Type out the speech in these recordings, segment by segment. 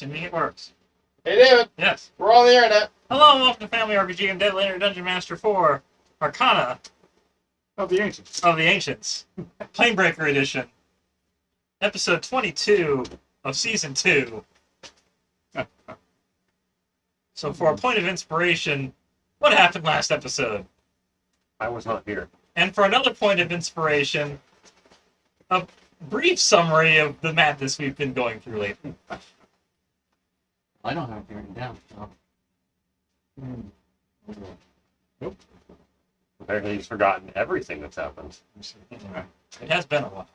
Assuming it works. Hey, David. Yes. We're on the internet. Hello and welcome to Family RPG and Dead Leonard Dungeon Master 4, Arcana Of the Ancients. of the Ancients, Planebreaker Edition, Episode 22 of Season 2. So for a point of inspiration, what happened last episode? I was not here. And for another point of inspiration, a brief summary of the madness we've been going through lately. I don't have it written down. So. Nope. Apparently he's forgotten everything that's happened. It has been a while.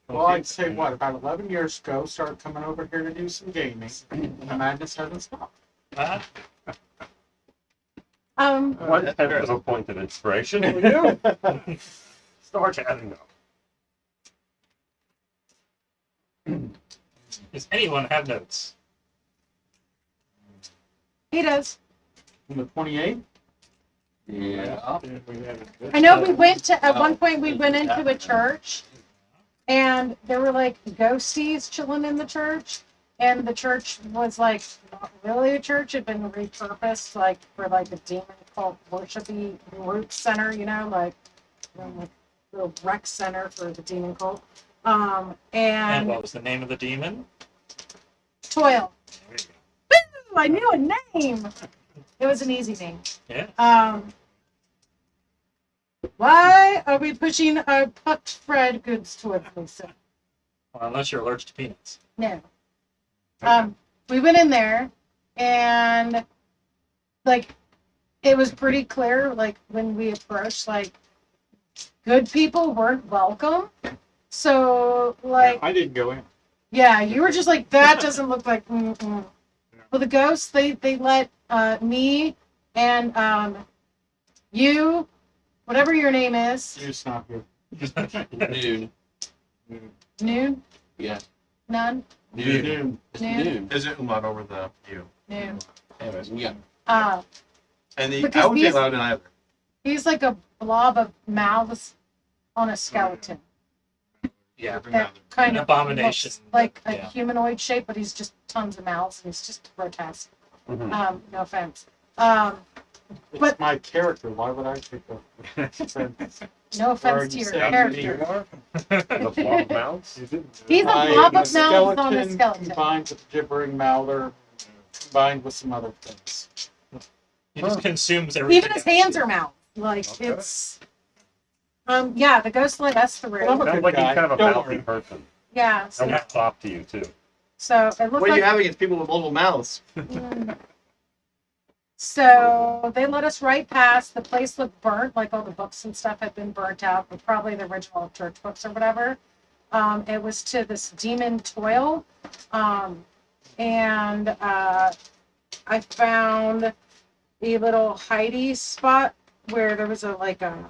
Well, I'd say, what, about 11 years ago, started coming over here to do some gaming, and the madness hasn't stopped. What type of a point of inspiration? Start adding up. Does anyone have notes? He does. On the 28th? Yeah. I know we went to, at one point we went into a church and there were like ghosties chilling in the church. And the church was like, not really a church, it had been repurposed like for like a demon cult worshipy group center, you know, like a little rec center for the demon cult. And And what was the name of the demon? Toil. There you go. Woo! I knew a name. It was an easy name. Yeah. Why are we pushing our pucked fried goods towards Lisa? Well, unless you're allergic to peanuts. No. We went in there and like it was pretty clear like when we approached like good people weren't welcome. So like I didn't go in. yeah, you were just like that doesn't look like Well the ghosts they let me and you whatever your name is. It's not here. Noon. Noon? Yeah. None? Noon. It's Noon. noon. Is it umlaut over the U? Noon. Anyways, yeah. And the Because I wouldn't be these- allowed in either. He's like a blob of mouths on a skeleton. Yeah. That kind of Abomination. looks like a Yeah. humanoid shape, but he's just tons of mouths and he's just grotesque. Mhm. No offense. It's But- my character. Why would I take offense? No Or offense to you your say character. The blob mounts? He's a blob of mouths on a skeleton. Combined with gibbering mouther, combined with some other things. He just consumes everything. Even his hands are mouths. Like Okay. it's yeah, the ghost let us through. Well, I'm a- Sounds like he's guy. kind of a Don't mouthy worry. person. Yeah. I will talk to you too. So it looked What do like you have against people with multiple mouths? So they let us right past. The place looked burnt, like all the books and stuff had been burnt out, but probably the original church books or whatever. It was to this demon Toil. And I found a little hidey spot where there was a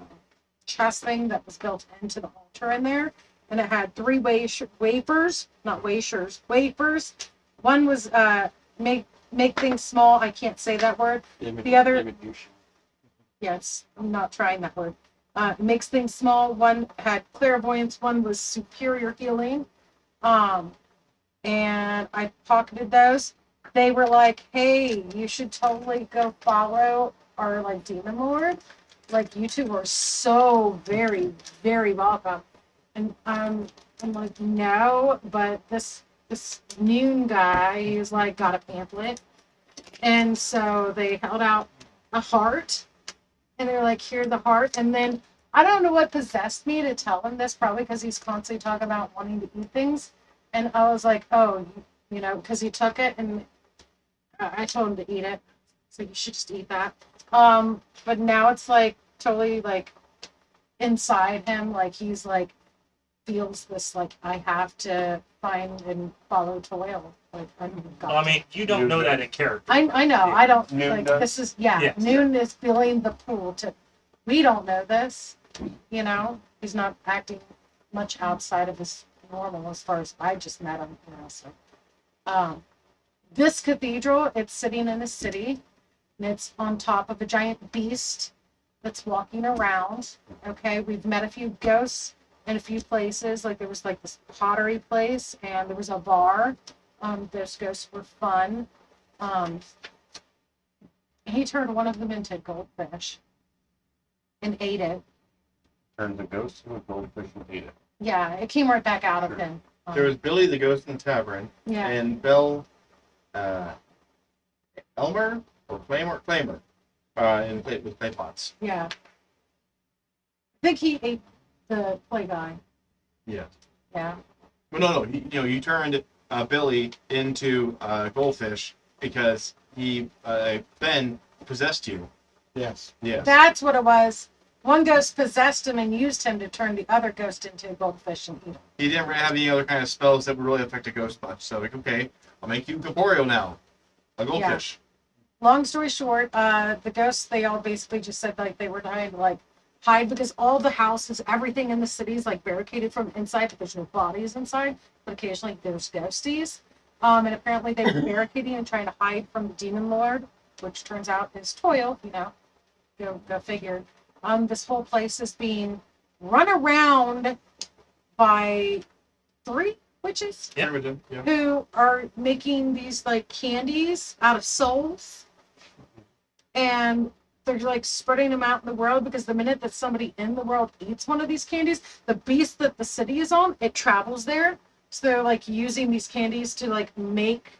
chest thing that was built into the altar in there. And it had three wafers. One was make things small. I can't say that word. The other- Yes, I'm not trying that word. Makes things small. One had clairvoyance. One was superior healing. And I pocketed those. They were like, "Hey, you should totally go follow our demon lord. Like you two are so very, very welcome." And I'm like, "No, but this noon guy, he's like got a pamphlet." And so they held out a heart and they're like, "Here's the heart." And then I don't know what possessed me to tell him this, probably because he's constantly talking about wanting to eat things. And I was like, "Oh, because he took it and I told him to eat it. So you should just eat that." But now it's like totally like inside him, like he's like feels this like I have to find and follow Toil. Like Well, I mean, you don't know that in character. I know. I don't Noon like does? this is Yes. Noon is feeling the pull to. We don't know this, He's not acting much outside of his normal as far as I just met him, So, this cathedral, it's sitting in a city, and it's on top of a giant beast that's walking around. Okay, we've met a few ghosts in a few places. Like there was like this pottery place, and there was a bar. Those ghosts were fun. He turned one of them into a goldfish and ate it. Turned the ghost into a goldfish and ate it. Yeah, it came right back out of him. There was Billy the Ghost in the Tavern, Yeah. and Bell, Elmer or Claymore, in with clay pots. Yeah. I think he ate the play guy. Yeah. Yeah. Well, no. You turned Billy into goldfish because he Ben possessed you. Yes. Yes. That's what it was. One ghost possessed him and used him to turn the other ghost into a goldfish and eat him. He didn't really have any other kind of spells that would really affect a ghost much. So like, okay, I'll make you corporeal now, a goldfish. Long story short, the ghosts, they all basically just said like they were trying to like hide because all the houses, everything in the city is like barricaded from inside, but there's no bodies inside. But occasionally there's ghosties. And apparently they were barricading and trying to hide from the demon lord, which turns out is Toil, go figure. This whole place is being run around by 3 witches Yeah. who are making these like candies out of souls, and they're like spreading them out in the world because the minute that somebody in the world eats one of these candies, the beast that the city is on, it travels there. So they're like using these candies to like make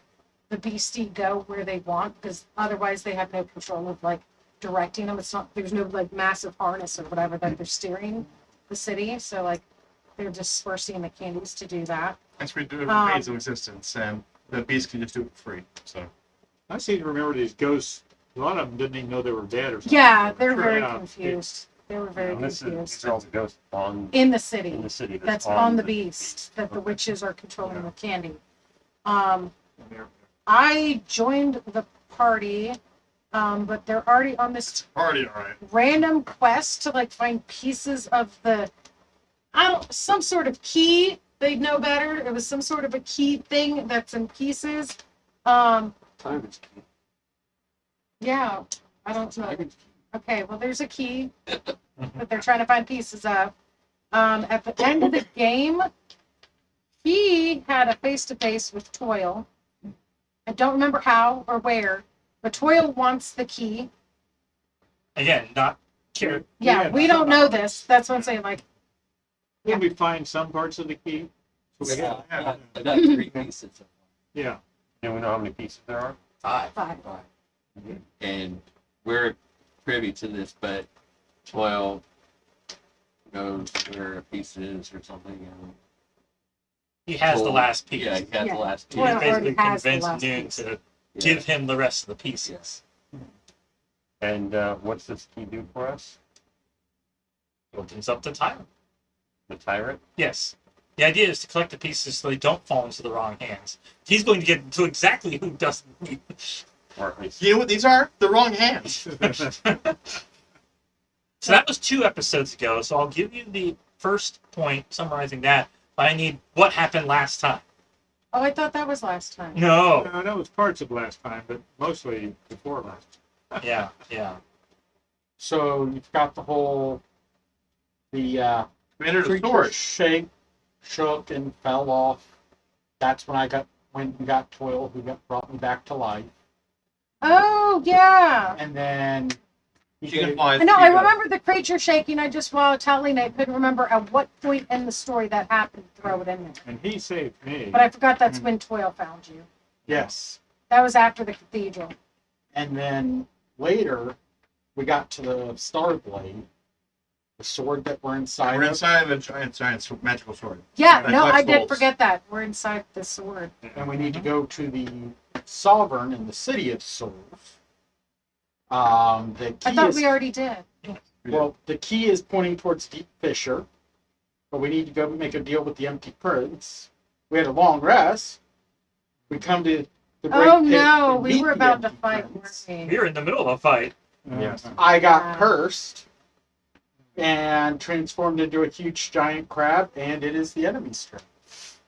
the beastie go where they want, because otherwise they have no control of like directing them. It's not, there's no like massive harness or whatever that they're steering the city. So like they're dispersing the candies to do that. That's for different phase of existence, and the beast can just do it for free. So I seem to remember these ghosts. A lot of them didn't even know they were dead or something. Yeah, they're Sure, very yeah. confused. They were very And these confused. are all the ghosts In the city. in the city. That's on the beast that the witches are controlling with candy. I joined the party, but they're already on this party, all right. random quest to like find pieces of some sort of key. They'd know better. It was some sort of a key thing that's in pieces. Time is key. Yeah, I don't know. Okay, well, there's a key that they're trying to find pieces of. At the end of the game, he had a face-to-face with Toil. I don't remember how or where, but Toil wants the key. Again, not care. Yeah, we don't know this. That's what I'm saying. Like, Did we find some parts of the key? Yeah. I got 3 pieces of Yeah. Do we know how many pieces there are? 5. 5. And we're privy to this, but 12 knows where a piece is or something. And He has the last piece. Yeah, he has Yeah. the last piece. He Well, basically already has the convinced last Noon piece. to Yeah. give him the rest of the pieces. And what's this key do for us? Opens up the tyrant. The tyrant? Yes. The idea is to collect the pieces so they don't fall into the wrong hands. He's going to get to exactly who doesn't need them. Or at least You know what these are? The wrong hands. So that was 2 episodes ago, so I'll give you the first point summarizing that. But I need what happened last time. Oh, I thought that was last time. No. I know it was parts of last time, but mostly before last. Yeah, yeah. So you've got the We entered a creature sword. shook and fell off. That's when I went and got Toil, who brought me back to life. Oh, yeah. And then She can fly. I know, I remember the creature shaking. I just, while telling, I couldn't remember at what point in the story that happened. Throw it in there. And he saved me. But I forgot that's when Toil found you. Yes. That was after the cathedral. And then later, we got to the Starblade, the sword that we're inside We're of. inside of a giant magical sword. Yeah, And no, collect I did souls. forget that. We're inside the sword. And we need to go to the Sovereign in the City of Souls. The I key thought is, we already did. well, the key is pointing towards Deep Fissure, but we need to go make a deal with the Empty Prince. We had a long rest. We come to the Great Oh Pit no, and we meet were the about to Empty fight. Prince. weren't We we? were in the middle of a fight. Yes. I got Wow. cursed and transformed into a huge giant crab, and it is the enemy strength.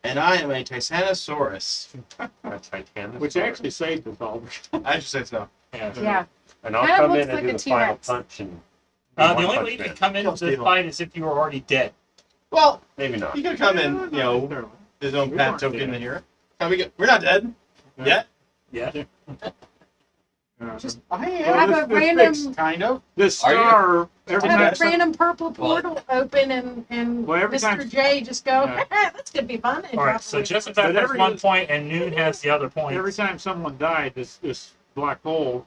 And I am a Titanosaurus. a Titanosaurus. Which actually saved us all. I should say so. Yeah. Yeah. And I'll Kinda come looks in and like do a the final T-Rex. punch and The one only punch way you man. could come into Kill the Steve. fight is if you were already dead. Well, Maybe not. he could come in, his own We pat weren't token dead. in here. We're not dead yet. Yeah. Just I have am. a random, Fixed, kind of. This Are you? star, every have time, a random purple portal open, and Well, every Mr. time- J just go, Yeah. that's gonna be fun. And All right. drop So away. Jessup But has every- 1 point, and Noon has the other point. every time someone died, this black hole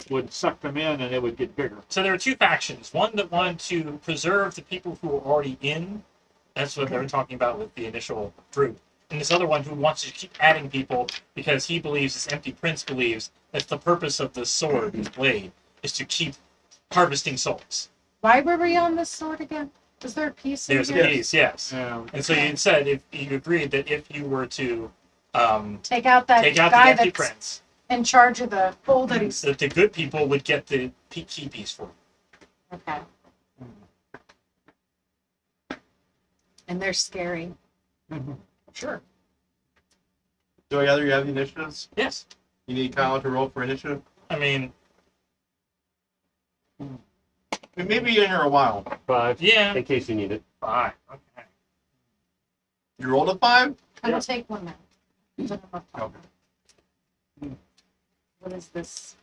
would suck them in, and it would get bigger. So there were two factions. One that wanted to preserve the people who were already in. That's what they were talking about with the initial group. And this other one who wants to keep adding people because he believes, this empty prince believes, that the purpose of the sword, his blade, is to keep harvesting souls. Why were we on this sword again? Was there a piece in There's a here? piece, yes. And so you said, if you agreed that if you were to Take out that take out the guy empty that's prince, in charge of the hole that he's. that the good people would get the key piece for you. Okay. And they're scary. Sure. Do either you have the initiatives? Yes. You need Kyle to roll for initiative? I mean, Maybe in here a while. 5, yeah. in case you need it. 5. Okay. You rolled a 5? I'm Yeah. gonna take one now. Okay. What is this?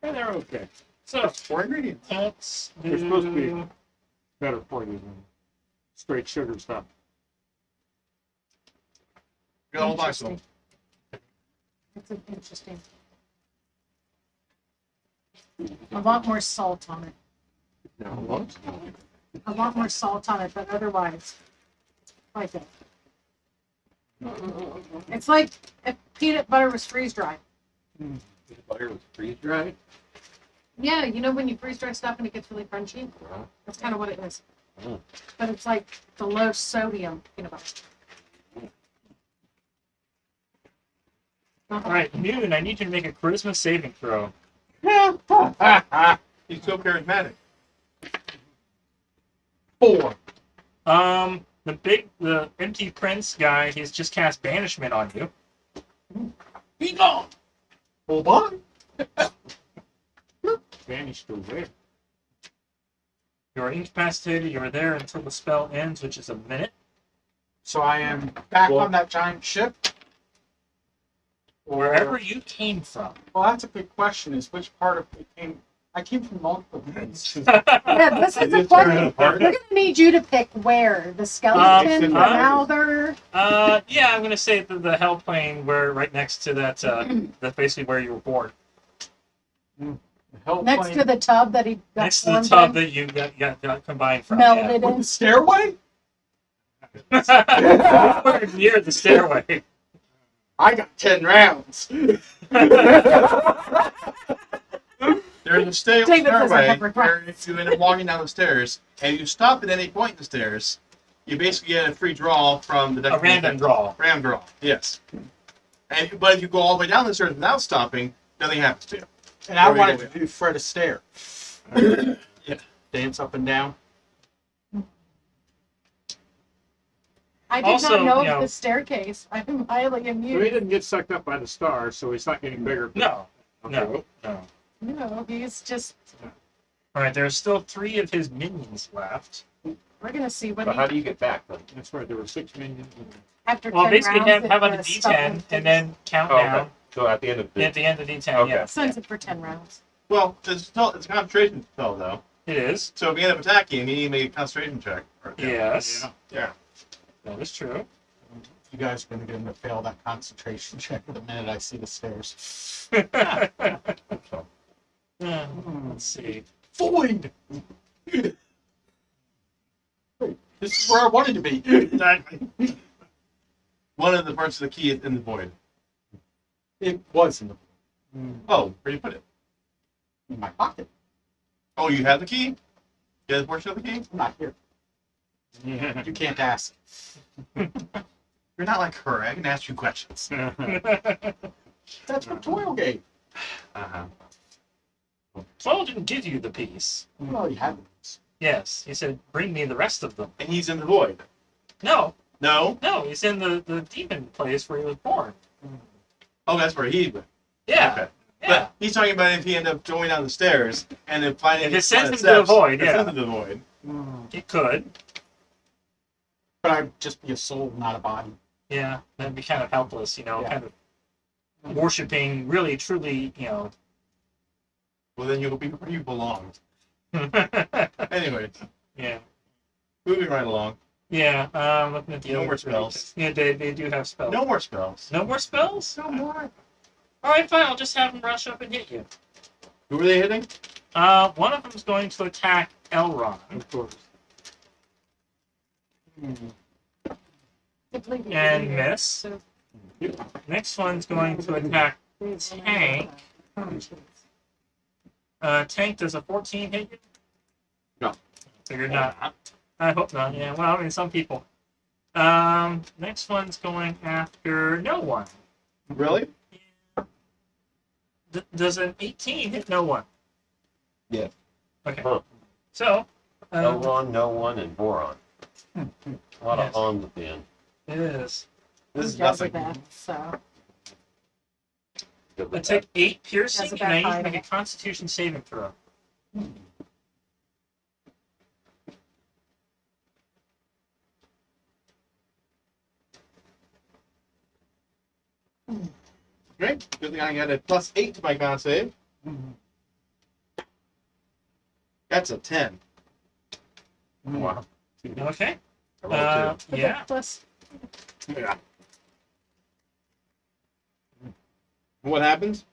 And they're okay. So 4 ingredients. let's do... They're supposed to be better for you than straight sugar stuff. Got a whole box of them. It's interesting. I want more salt on it. No. I want more salt on it, but otherwise, like it. It's like if peanut butter was freeze dried. Butter was freeze dried. Yeah, you know when you freeze dry stuff and it gets really crunchy? That's kind of what it is. Mm. But it's like the low sodium peanut butter. All right, Noon, I need you to make a charisma saving throw. He's so charismatic. 4. The empty prince guy, he's just cast banishment on you. Be gone! Hold on. Vanished away. You are incapacitated. You are there until the spell ends, which is a minute. So I am back on that giant ship. Or- Wherever you came from. Well, that's a good question. Is which part of it came? I came from multiple places. Yeah, this is a question. We're going to need you to pick where. The skeleton, the Mouther. Yeah, I'm gonna say the hell plane, where right next to that. That's basically where you were born. Next to the tub that he got Next to the formed tub in, that you got combined from. melted With in. the stairway? Yeah. We're near the stairway. I got 10 rounds. There's a David doesn't stairway have where regrets. if you end up walking down the stairs and you stop at any point in the stairs, you basically get a free draw from the A random draw. Random draw, yes. But if you go all the way down the stairs without stopping, nothing happens to you. And I Or you wanted go to do Fred Astaire. Yeah. Dance up and down. I did Also, not know you know- of the staircase. I'm highly So he amused. didn't get sucked up by the stars, so he's not getting bigger. No. Okay. No. No, he's just. All right. There's still 3 of his minions left. We're gonna see what But he how do you get back then? That's right. There were 6 minions. after Well, 10 basically rounds. have on a the stuff D10 and and then count Oh, down okay. So at the end of the at the end of D10. Okay. Yeah, sends it for 10 rounds. Well, it's a concentration spell, though. it is. So if you end up attacking, you need to make a concentration check. Yes, Yeah. that is true. You guys are going to get him to fail that concentration check the minute I see the stairs. Let's see. Void! This is where I wanted to be. Exactly. One of the parts of the key is in the void. It was in Oh, where do you put it? my pocket. Oh, you have the key? You have the portion of the key? Not here. You can't ask. You're not like her. I can ask you questions. That's what Toil gave. Uh-huh. Saul didn't give you the piece. Well, you have it. Yes, he said, "Bring me the rest of them." And he's in the void. No, No? he's in the demon place where he was born. Oh, that's where he went. Yeah, Okay. yeah. But he's talking about if he ended up going down the stairs and then finding If it sends him to the void, it yeah. sends him to the void. It could. But I'd just be a soul, not a body. Yeah, that'd be kind of helpless, Yeah. kind of worshiping, really, truly, Well, then you'll be where you belong. Anyway, yeah. moving right along. Yeah, looking at the No other more three. spells. Yeah, they do have spells. No more spells. No more spells? No more. All right, fine. I'll just have them rush up and hit you. Who are they hitting? One of them is going to attack Elron Of course. and miss. So Next one's going to attack Tank. Tank, does a 14 hit you? No. Figured not. I hope not. Yeah. Well, I mean, some people. Next one's going after no one. Really? Does an 18 hit no one? Yeah. Okay. Huh. So. Elron, no one, and Boron. A lot Yes. of ons at the end. It is. This is nothing. So Good I with take 8 piercing, Jezebel and I need to hiding. make a Constitution saving throw. Great. Good thing I got a +8 to my con save. That's a 10. that. Wow. Okay. I rolled two. Yeah. plus Yeah. What happens?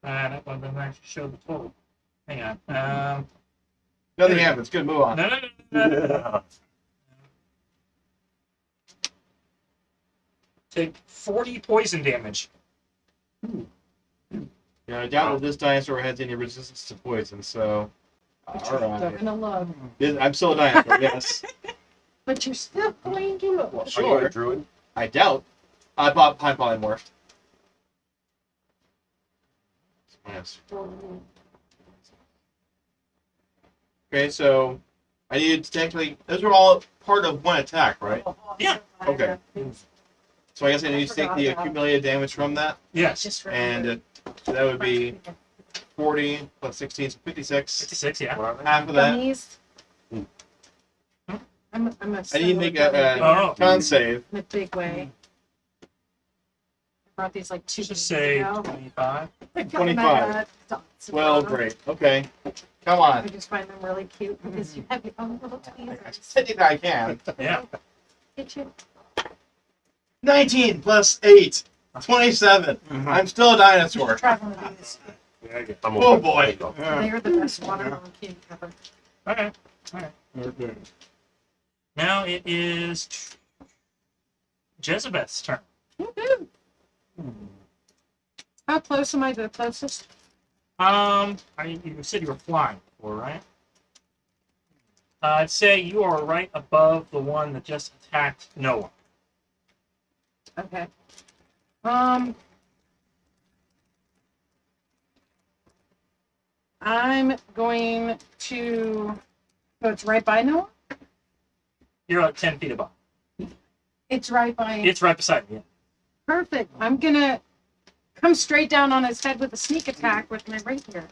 That one doesn't actually show the total. Hang on. Nothing happens. Good, move on. No. Yeah. Take 40 poison damage. Yeah, I doubt that this dinosaur has any resistance to poison, so. they're Alright. gonna love. I'm still a dinosaur, yes. But you're still going to love. Well, Are you sure. a druid? I doubt. I polymorphed. Yes. Okay, so I needed to technically. Those were all part of one attack, right? Yeah. Okay. So I guess I need to take the accumulated damage from that, Yes. Just and that would be 40 plus 16, so 56. 56, yeah. Half of that. Gummies. Hmm. I'm a I need to make a Oh. con save. in a big way. I brought these like 2 Just days say ago. 25. I got 25. them at Dots and Well, Bottom. great. Okay. Come I on. just find them really cute because you have your own little I tweezers. said that I can. Yeah. Get you? 19 plus 8. 27. I'm still a dinosaur. Traveling these. I'm Oh, okay. boy. There you go. They are the best watermelon candy ever. Okay. Okay. Now it is Jezebel's turn. Woohoo! How close am I to the closest? You said you were flying before, right? I'd say you are right above the one that just attacked Noah. Okay. I'm going to. So it's right by Noah. You're like 10 feet above. It's right by. It's right beside you. Perfect. I'm gonna come straight down on his head with a sneak attack with my rapier.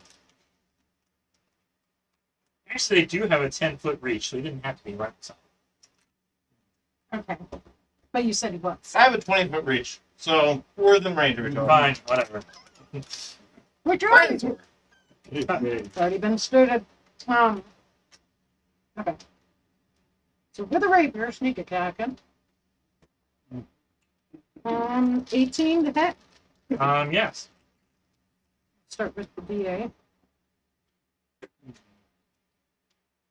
Actually, they do have a 10-foot reach, so he didn't have to be right beside. Okay. But you said he was. I have a 20-foot reach, so we're within range of each other. Fine, whatever. We're trying. Okay. It's already been stated. Okay. So with a rapier, sneak attacking. 18 to hit. Yes. Start with the DA.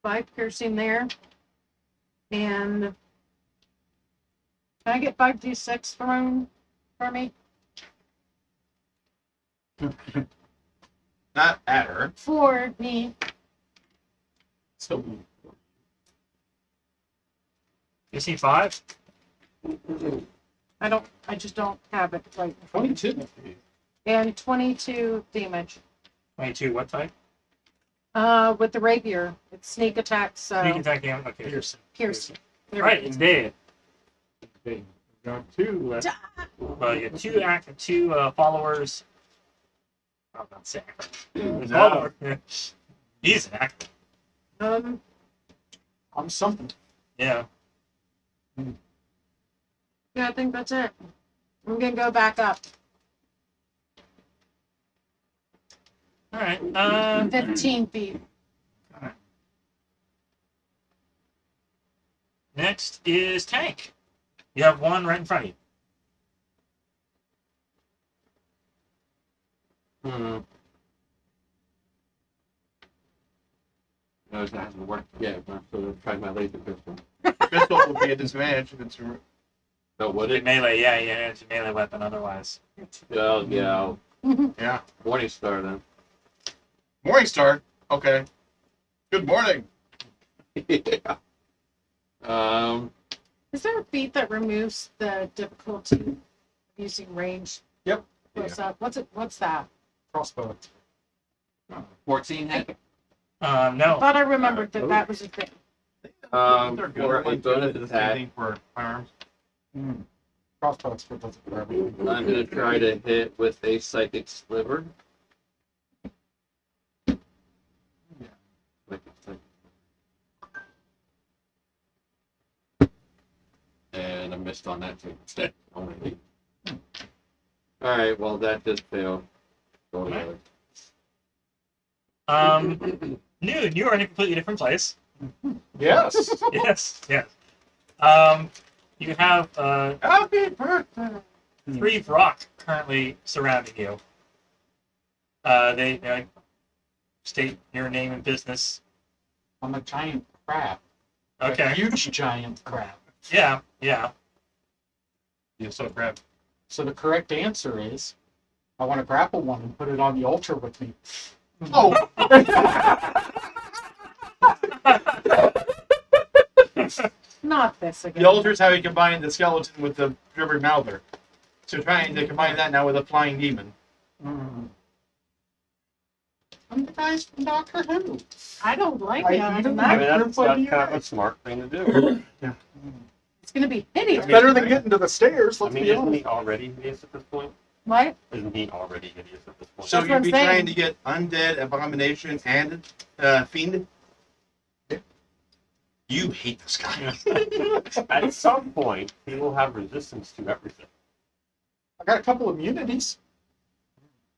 5 piercing there. And can I get 5d6 thrown for me? Not at her. For me. So You see 5? I just don't have it right in front of me. 22. And 22 damage. 22, what type? With the rapier. It's sneak attack, so Sneak attack damage. Okay. piercing. There Right, we it's dead. Okay. We've got 2 left. Well, you have two followers. I'm not saying. No. Follower. He's an actor. go. I'm something. Yeah. Yeah, I think that's it. I'm gonna go back up. All right. 15 feet. Next is Tank. You have one right in front of you. No, it hasn't worked yet, but I'm still trying my laser pistol. Pistol would be a disadvantage if it's. So would With it? melee, yeah, it's a melee weapon otherwise. Well, yeah. Yeah. Morning Star then. Morningstar. Okay. Good morning. Yeah. Is there a feat that removes the difficulty of using range? Yep. Close up. What's that? Crossbow. 14 hit. No. Thought I remembered that was a thing. They're good. For a Like, bonus same attack, thing for firearms. Crossbow expert does it for everything. I'm gonna try to hit with a psychic sliver. And I missed on that too. Only. All right, well that just failed. Go to Noon, you are in a completely different place. Yes. Yes. You have Happy birthday. 3 Vrock currently surrounding you. They state your name and business. I'm a giant crab. A Okay. huge giant crab. Yeah. You're so crap. So the correct answer is, I want to grapple one and put it on the altar with me. Oh. Not this again. The altar's how you combine the skeleton with the river mouther. So trying to combine that now with a flying demon. I'm the guys from Doctor Who. I don't like I it. even I mean, like that's kind of a smart thing to do. It's gonna be hideous. It's better than getting to the stairs, I let's mean, be isn't honest. he already hideous at this point? What? Isn't he already hideous at this point? So That's what you'd I'm be saying. trying to get undead, abomination, and fiend. You hate this guy. At some point, he will have resistance to everything I got a couple immunities.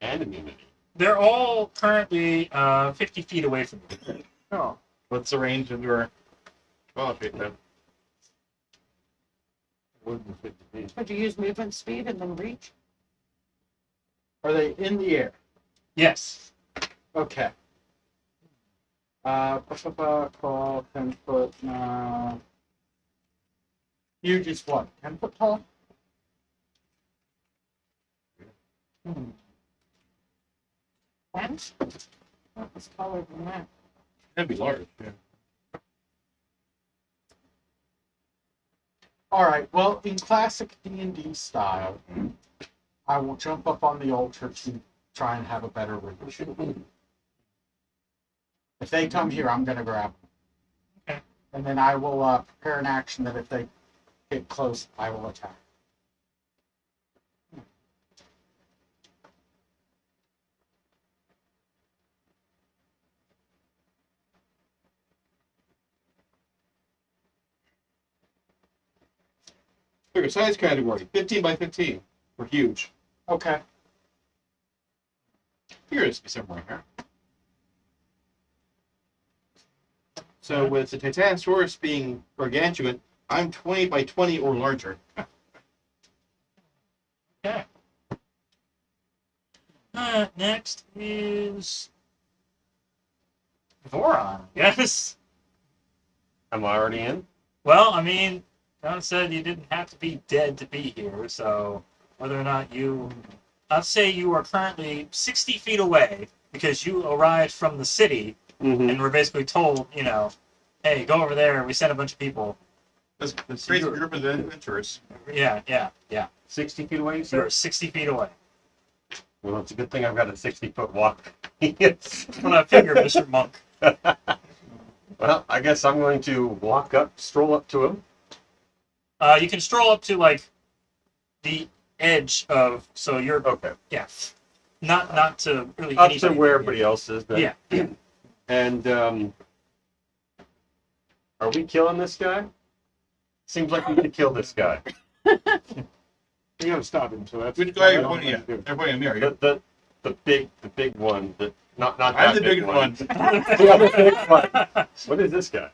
and immunity. They're all currently 50 feet away from you. Oh. What's the range of your 12 feet then? Wouldn't fit to be. Would you use movement speed and then reach? Are they in the air? Yes. Okay. Crawl, 10 foot. Huge is what? 10 foot tall? And? That was taller than that. That'd be large. Yeah. All right. Well, in classic D&D style, I will jump up on the altar to try and have a better reach. If they come here, I'm going to grab them. Okay. And then I will prepare an action that if they get close, I will attack. Figure size category 15 by 15. We're huge. Okay. Figure it's somewhere in here. So with the Titanosaurus being gargantuan, I'm 20 by 20 or larger. Okay. Next is Voron. Yes. Am I already in? Well, I mean, John said you didn't have to be dead to be here, so whether or not you... I'd say you are currently 60 feet away because you arrived from the city and were basically told, hey, go over there, we sent a bunch of people. This crazy group of adventurers. Yeah. 60 feet away, You're sir? 60 feet away. Well, it's a good thing I've got a 60-foot walk. That's what I figured, Mr. Monk. Well, I guess I'm going to stroll up to him. You can stroll up to, the edge of... So you're... Okay. Yeah. Not to really... Up to anybody. where everybody else is then. Yeah. And, are Are we killing this guy? Seems like we could kill this guy. You gotta stop him, so that's. Which guy are you that's pointing what at? you do. They're pointing at me, are you? The big one. Not I'm that the big biggest one. The other big one. What is this guy?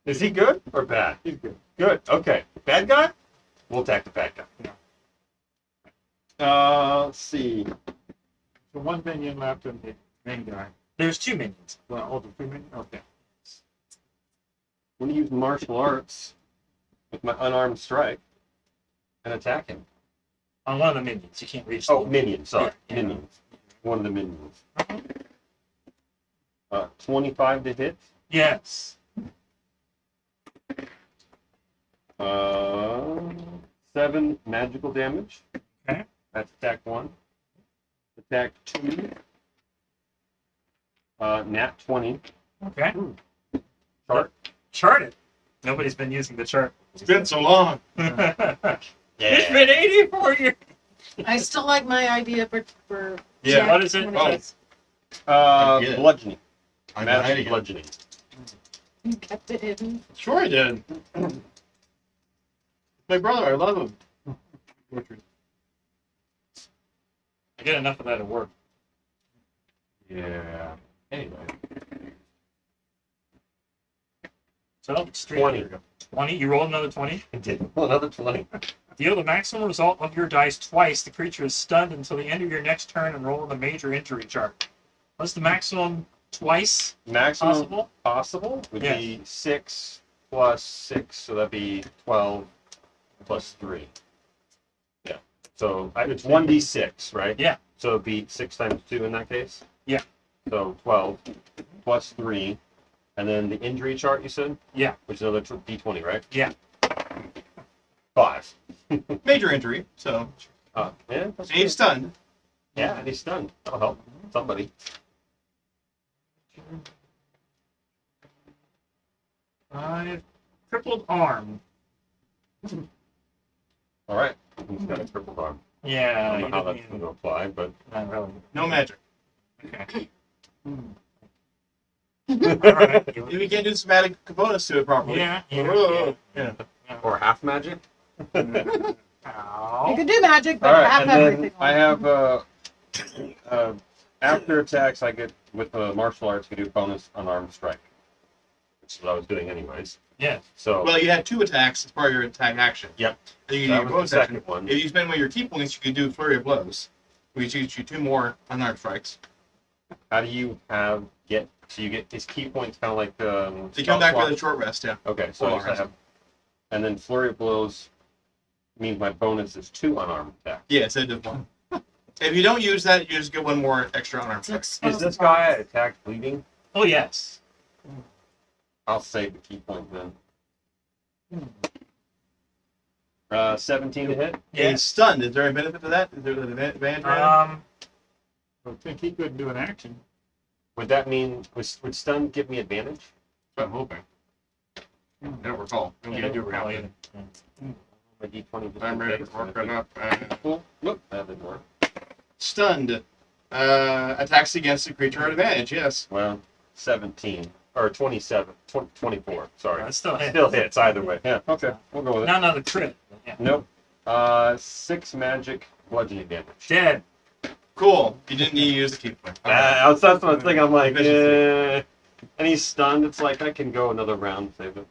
Is he good or bad? He's good. Good. Okay. Bad guy? We'll attack the bad guy. Let's see. So one minion left and the main guy. There's 2 minions. Well, all the 2 minions? Okay. I'm going to use martial arts with my unarmed strike and attack him. On one of the minions. You can't reach Oh, them. minions. Sorry. Yeah. Minions. One of the minions. 25 to hit. Yes. 7 magical damage. Okay. That's attack 1. Attack 2. Nat 20. Okay. Chart. Chart it. Nobody's been using the chart. It's been so long. It's been 84 years. I still like my idea for Yeah. Jack What is it? when Oh. gets- I get it. Bludgeoning. I got Magic it. bludgeoning. You kept it hidden. Sure I did. My brother, I love him. I get enough of that at work. Yeah. Anyway. So, straight 20. 20. You roll another 20. I did. Another 20. Deal the maximum result of your dice twice. The creature is stunned until the end of your next turn and roll the major injury chart. What's the maximum twice Maximum possible? possible would Yes. be 6 plus 6, so that'd be 12 plus 3. Yeah. So it's 1d6, right? Yeah. So it'd be 6 times 2 in that case? Yeah. So 12 plus 3. And then the injury chart, you said? Yeah. Which is another d20, right? Yeah. 5. Major injury, so. Yeah, that's And he's good. stunned. Yeah, and he's stunned. That'll help somebody. Five. Crippled arm. All right. He's got a crippled arm. I Yeah. don't know you how didn't that's even- going to apply, but Not really. No magic. Okay. If Alright. we can't do somatic components to it properly. Yeah. Yeah. Yeah. or half magic. You Ow. can do magic, but All right, have and then everything. I have after attacks, I get with the martial arts, I do bonus unarmed strike, which is what I was doing anyways. Yeah. So Well, you had 2 attacks as part of your attack action. Yep. And you That do your was the bonus action. second one. If you spend one of your key points, you can do flurry of blows. We choose you 2 more unarmed strikes. how do you get? So you get these key points, kind of like So you come back with a short rest, yeah. Okay, so I Full just have, and then flurry of blows means my bonus is 2 unarmed attacks. Yeah, it's a just 1. If you don't use that, you just get 1 more extra unarmed strike. Is this guy attack bleeding? Oh, yes. I'll save the key point then. 17 to hit. He's Yes. stunned. Is there any benefit to that? Is there an advantage? I think he could do an action. Would that mean would stun give me advantage? I'm hoping. I don't recall. I Yeah, don't do probably. reality. My d20 just I'm in ready case, to work and it if up. you- Nope, that didn't work. Stunned. Attacks against the creature at advantage, yes. Well, 17 or 27, 24. Sorry, That's still hit. still hits either way. Yeah, okay, we'll go with it. Not another crit. Yeah. Nope. 6 magic bludgeoning damage. Dead. Cool. You didn't need to use the key point. That's what I was thinking. I'm like, Efficiency. and he's stunned. It's like I can go another round, save it.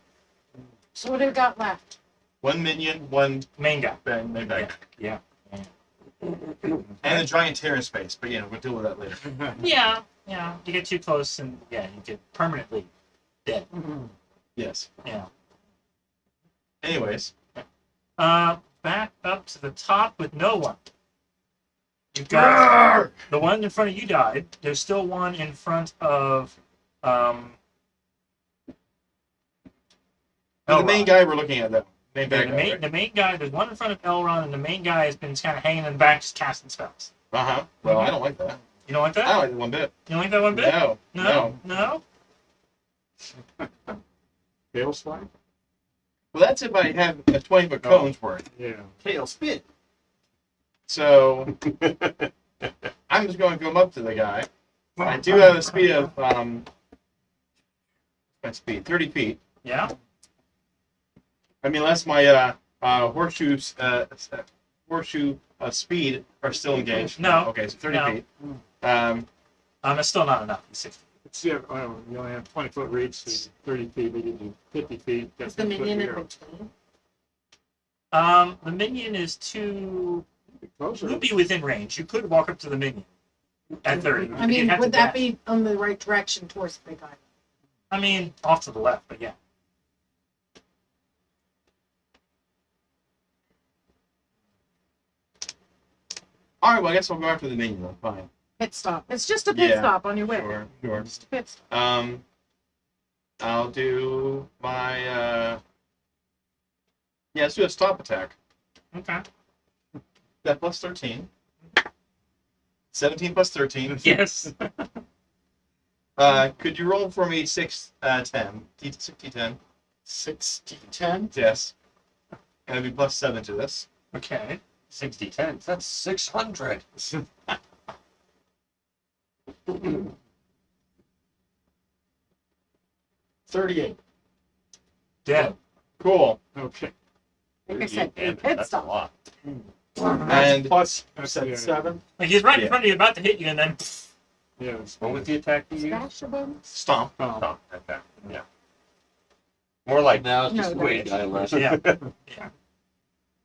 So what do we got left? 1 minion, 1 Main guy. bang, bang, bang. Yeah. And a giant tear in space, but yeah, we'll deal with that later. Yeah. Yeah. You get too close and yeah, you get permanently dead. Yes. Yeah. Anyways, Back up to the top with no one. You've got the one in front of you died. There's still one in front of the main guy we're looking at, though. Main bad guy, right? the main guy. There's one in front of Elrond, and the main guy has been kind of hanging in the back, just casting spells. Uh-huh. Well, I don't like that. You don't like I that? don't like it one bit. You don't like that one bit? No. No. Tail swipe? Well, that's if I have a 20-foot cone's worth. Yeah. Tail spin. So, I'm just going to come up to the guy. I do have a speed of, my speed, 30 feet. Yeah. I mean, unless my horseshoe speed are still engaged. No. Okay, so 30 No. feet. It's still not enough. It's 60. It's, yeah, well, you only have 20-foot reach, so 30 feet, but you do 50 feet. Is the 10 foot minion in arrow. between? The minion is too. Closer. Would be within range. You could walk up to the minion at 30. I You'd mean, have to would that dash. be on the right direction towards the big eye? I mean, off to the left, but yeah. All right, well, I guess I'll go after the minion then. Fine. Pit stop. It's just a pit Yeah, stop on your way. Sure. Just a pit stop. I'll do my yeah, let's do a stop attack. Okay. That plus 13. 17 plus 13. Yes. Could you roll for me 10? 10. 60-10. Yes. And it'd be plus 7 to this. Okay. 60-10. That's 600. 38. Dead. Cool. Okay. Like I said, a Damn, pit that's a stop. lot. And Plus, you That's said the- 7. Like he's right in Yeah. front of you, about to hit you, and then. Yeah. What was the attack you used? Smash a bonus? stomp. Oh, Oh, okay. Yeah. More like Now it's just No, the big guy left. Yeah.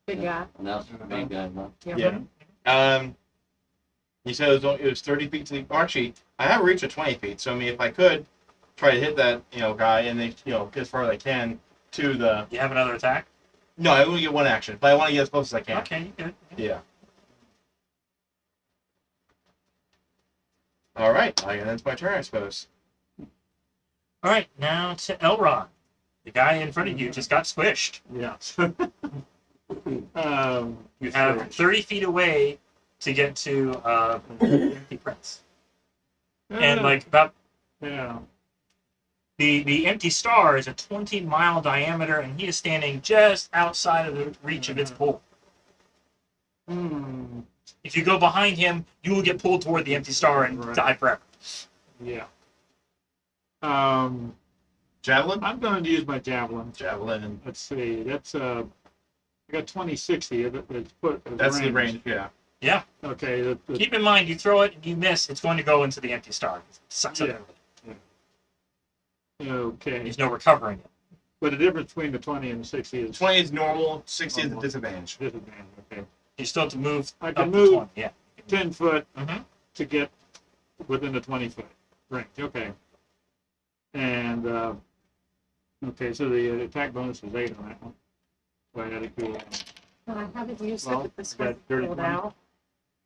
Big guy. Now it's just the big guy left. Yeah. Yeah. You said it was 30 feet to the. Actually, I have reached of 20 feet, so I mean, if I could try to hit that guy and they get as far as I can to the. You have another attack? No, I only get one action, but I want to get as close as I can. Okay, you good. Yeah. All right, I that's my turn, I suppose. All right, now to Elrond. The guy in front of you just got squished. yeah. You have 30 feet away to get to Empty Prince. And like about Yeah. the empty star is a 20-mile diameter, and he is standing just outside of the reach of its pull. Hmm. If you go behind him, you will get pulled toward the empty star and Right. die forever. Yeah. Javelin? I'm going to use my javelin. Javelin. Let's see. That's I got 20-60. It's put as That's the range, yeah. Yeah. Okay. Keep in mind, you throw it and you miss, it's going to go into the empty star. It sucks up Yeah. everything. Okay. There's no recovering it. But the difference between the 20 and the 60 is 20 is normal, 60 is a disadvantage. disadvantage. Okay. You still have to move I up can to move. 20. Yeah. 10 foot Mm-hmm. to get within the 20-foot range. Okay. And okay, so the attack bonus is 8 on that one. So I had to go. I haven't used Well, it, but this got was dirty pulled 20. out.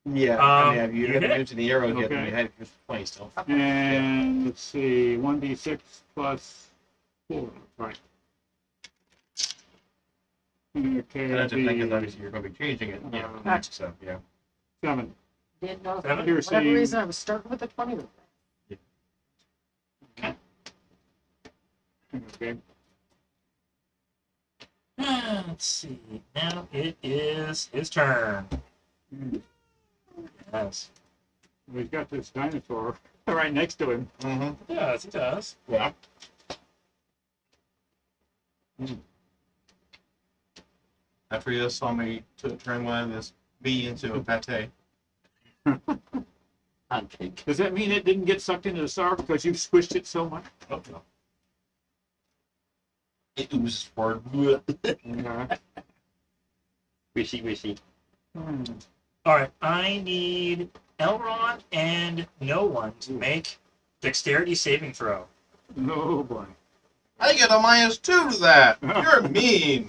Yeah, Um, I mean, you you haven't hit. used the arrows yet, but Okay. you had 20 still. And let's see, 1d6 plus 4. Right. Okay, And I that'd just think be obviously you're going to be changing it. Yeah. Gotcha. So, yeah. 7. Didn't know for Seven? whatever Piercing. reason I was starting with the 20. Okay. Let's see. Now it is his turn. Yes. We've got this dinosaur right next to him. Mm-hmm. Yes, it does. Yeah. After you saw me turn one of this bee into a pate. Pancake. Does that mean it didn't get sucked into the star because you've squished it so much? Oh, no. It oozes forward. Yeah. Wishy. All right, I need Elrond and no one to make dexterity saving throw. Oh boy. I get a -2 to that. You're mean.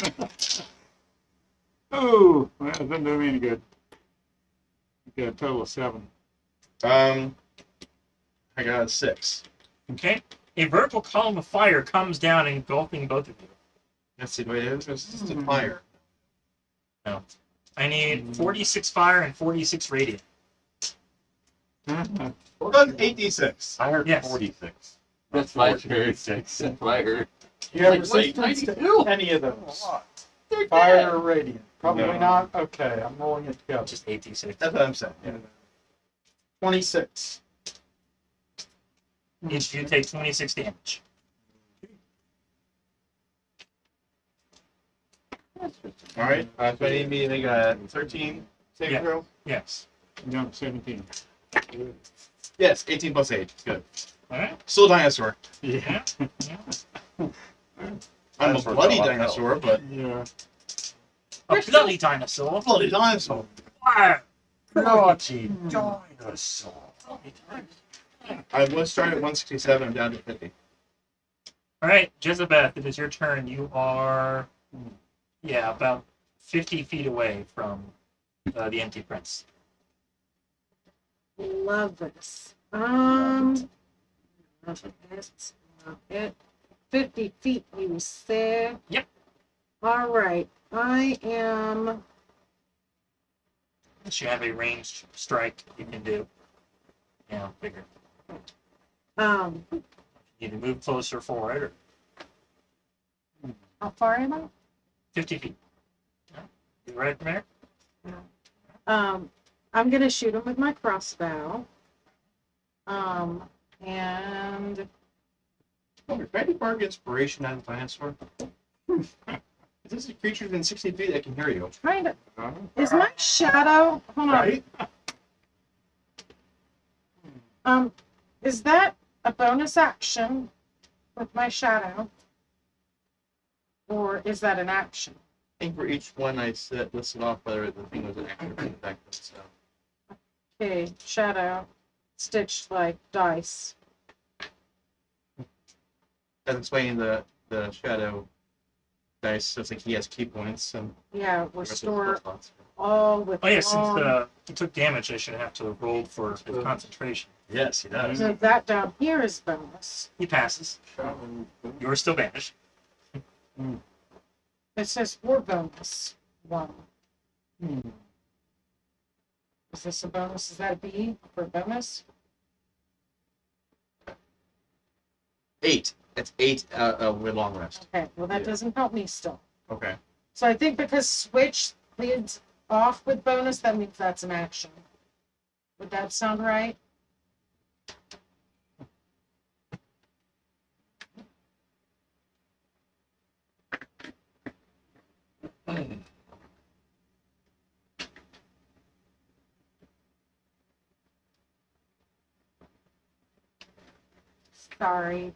Oh, well, that doesn't do me any good. You got a total of 7. I got a 6. Okay? A vertical column of fire comes down, engulfing both of you. That's the way it is. It's just a fire. I need 46 fire and 46 radiant. Well, that's 8d6. I heard Yes. 46. That's my turn. 46. That's what I heard. You have Like, resistance wait, to any of those? Fire or radiant? Probably No. not. Okay, I'm rolling it together. Just 8d6. That's what I'm saying. Yeah. 26. Each of you take 26 damage. All right. So I need me to make a 13 save Yeah. throw. Yes. No, 17. Yes, 18 plus 8. Good. All right. Still a dinosaur. Yeah. Yeah. I'm a Dinosaurs bloody got a lot of dinosaur, but Yeah. A bloody dinosaur. bloody dinosaur. Bloody dinosaur. I was starting at 167. I'm down to 50. All right, Jezebeth, it is your turn. You are, yeah, about 50 feet away from the empty prince. Love this. That's not it. 50 feet, you said? Yep. All right. I am. Unless you have a ranged strike you can do. Yeah, bigger. Um, You can move closer forward or how far am I? 50 feet. Yeah. You right from there? I'm gonna shoot him with my crossbow. And Oh, if I any bark inspiration out of the dinosaur? Is this a creature within 60 feet that can hear you? trying to. Is my shadow? Hold on. Right? Is that a bonus action with my shadow, or is that an action? I think for each one I said listed off whether the thing was an action or effective. So Okay, shadow, stitched like dice. that's explaining the shadow dice. So it's like he has key points and Yeah, the rest of restore the slots. all with. Oh, yeah, since he took damage, I should have to roll for his concentration. Yes, he does. So that down here is bonus. He passes. You're still banished. It says for bonus 1. Is this a bonus? Is that a B for bonus? 8. That's 8 with long rest. Okay, well that Yeah. doesn't help me still. Okay. So I think because switch leads off with bonus, that means that's an action. Would that sound right? Sorry.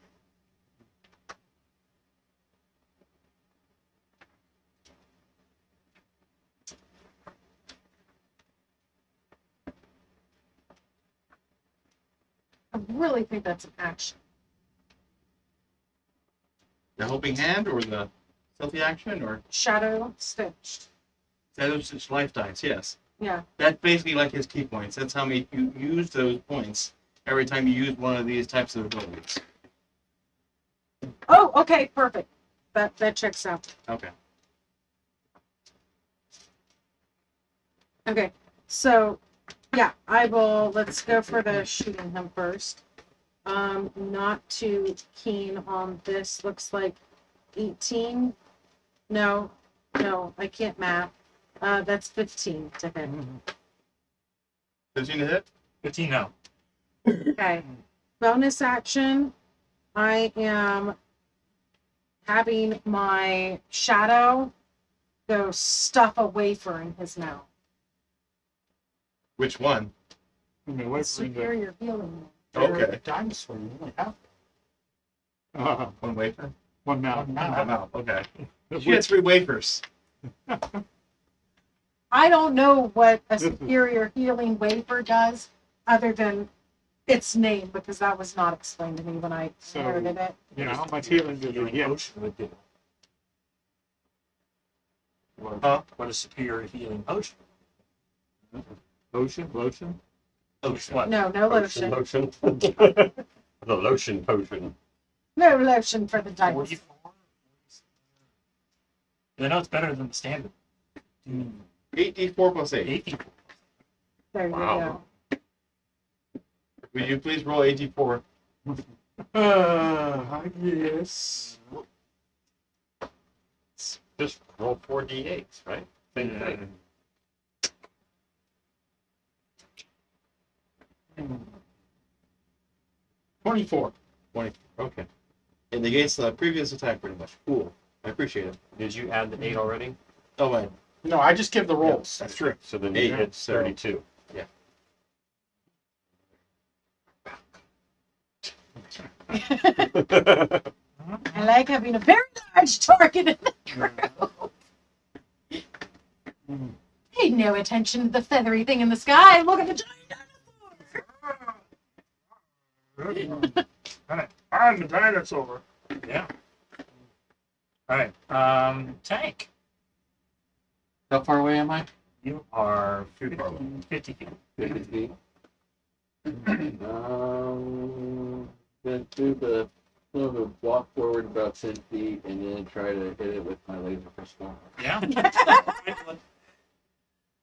I really think that's an action. The helping hand or the stealthy action or Shadow stitched. those just life dice, yes. Yeah. That's basically like his key points. That's how many you use those points every time you use one of these types of abilities. Oh, okay, perfect. That checks out. Okay. Okay, so yeah, I will. Let's go for the shooting him first. Not too keen on this. Looks like 18. No, I can't math. That's 15 to hit. 15 to hit? 15, no. Okay. Bonus action. I am having my shadow go stuff a wafer in his mouth. Which one? Superior healing. Okay. Dinosaur, you only have One wafer? One mouth. Oh, wow. Okay. She had 3 wafers. I don't know what a superior healing wafer does, other than its name, because that was not explained to me when I So- inherited it. Yeah, how much healing did you Healing get? potion would do. Huh? What a superior healing potion. Lotion? Lotion? Potion. What? No lotion. Lotion. The lotion potion. No lotion for the dice. 44? I know it's better than the standard. 8d4 plus 8. 84. There you Wow. go. Will you please roll 8d4? Yes. Just roll 4d8s, right? Same thing. 24. 20. Okay. It negates the previous attack pretty much. Cool. I appreciate it. Did you add the 8 already? Oh wait, No, I just give the rolls. that's true. So then Eight, you hit so- 32. I like having a very large target in the group. Pay no attention to the feathery thing in the sky. Look at the giant dinosaur. I'm the dinosaur. Yeah. All right. Tank. How far away am I? You are Too far away. 50 feet. 50 feet. Then do the walk forward about 10 feet and then try to hit it with my laser pistol. Yeah.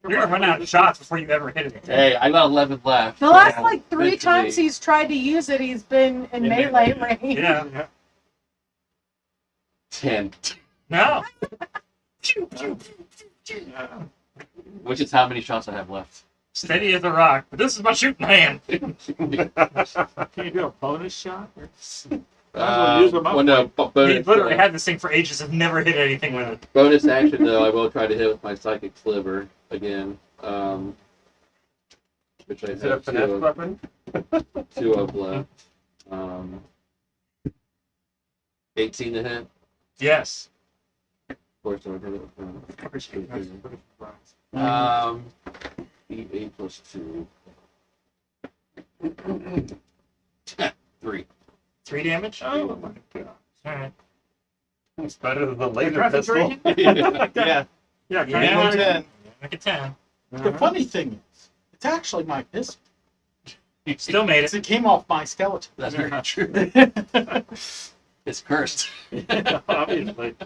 You're gonna run out of shots before you ever hit it. Hey, I got 11 left. The last so like 3 eventually- times he's tried to use it, he's been in melee range. Yeah. 10. No. Which is how many shots I have left. Steady as a rock, but this is my shooting hand. Can you do a bonus shot? well use them up. Well, no, He bonus, literally had this thing for ages and never hit anything with it. bonus action though, I will try to hit with my psychic sliver again. Which I Is it a have finesse weapon? 2 of left. 18 to hit. Yes. Of course, I would hit it with Nice. 8 plus 2. 3. 3 damage. Oh my god. All right. It's better than the laser Concentration? pistol. Yeah, Yeah. kind 10. Make it 10. The funny thing is, it's actually my pistol. Still made It it. came off my skeleton. That's very true. It's cursed. obviously.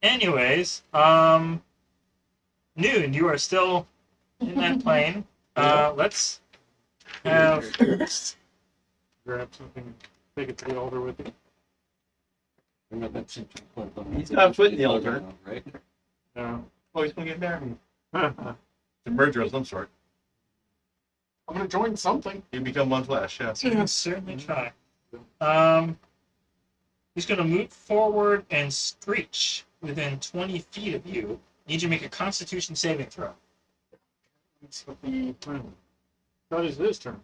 Anyways, Noon, you are still in that plane. Let's have Grab something, take it to the altar with you. He's got foot in the altar. Right? No. Oh, he's gonna get married. The merger of some sort. I'm gonna join something. You become one flesh. Yeah. you can certainly try. He's going to move forward and screech within 20 feet of you. Need you to make a Constitution saving throw. What is this turn?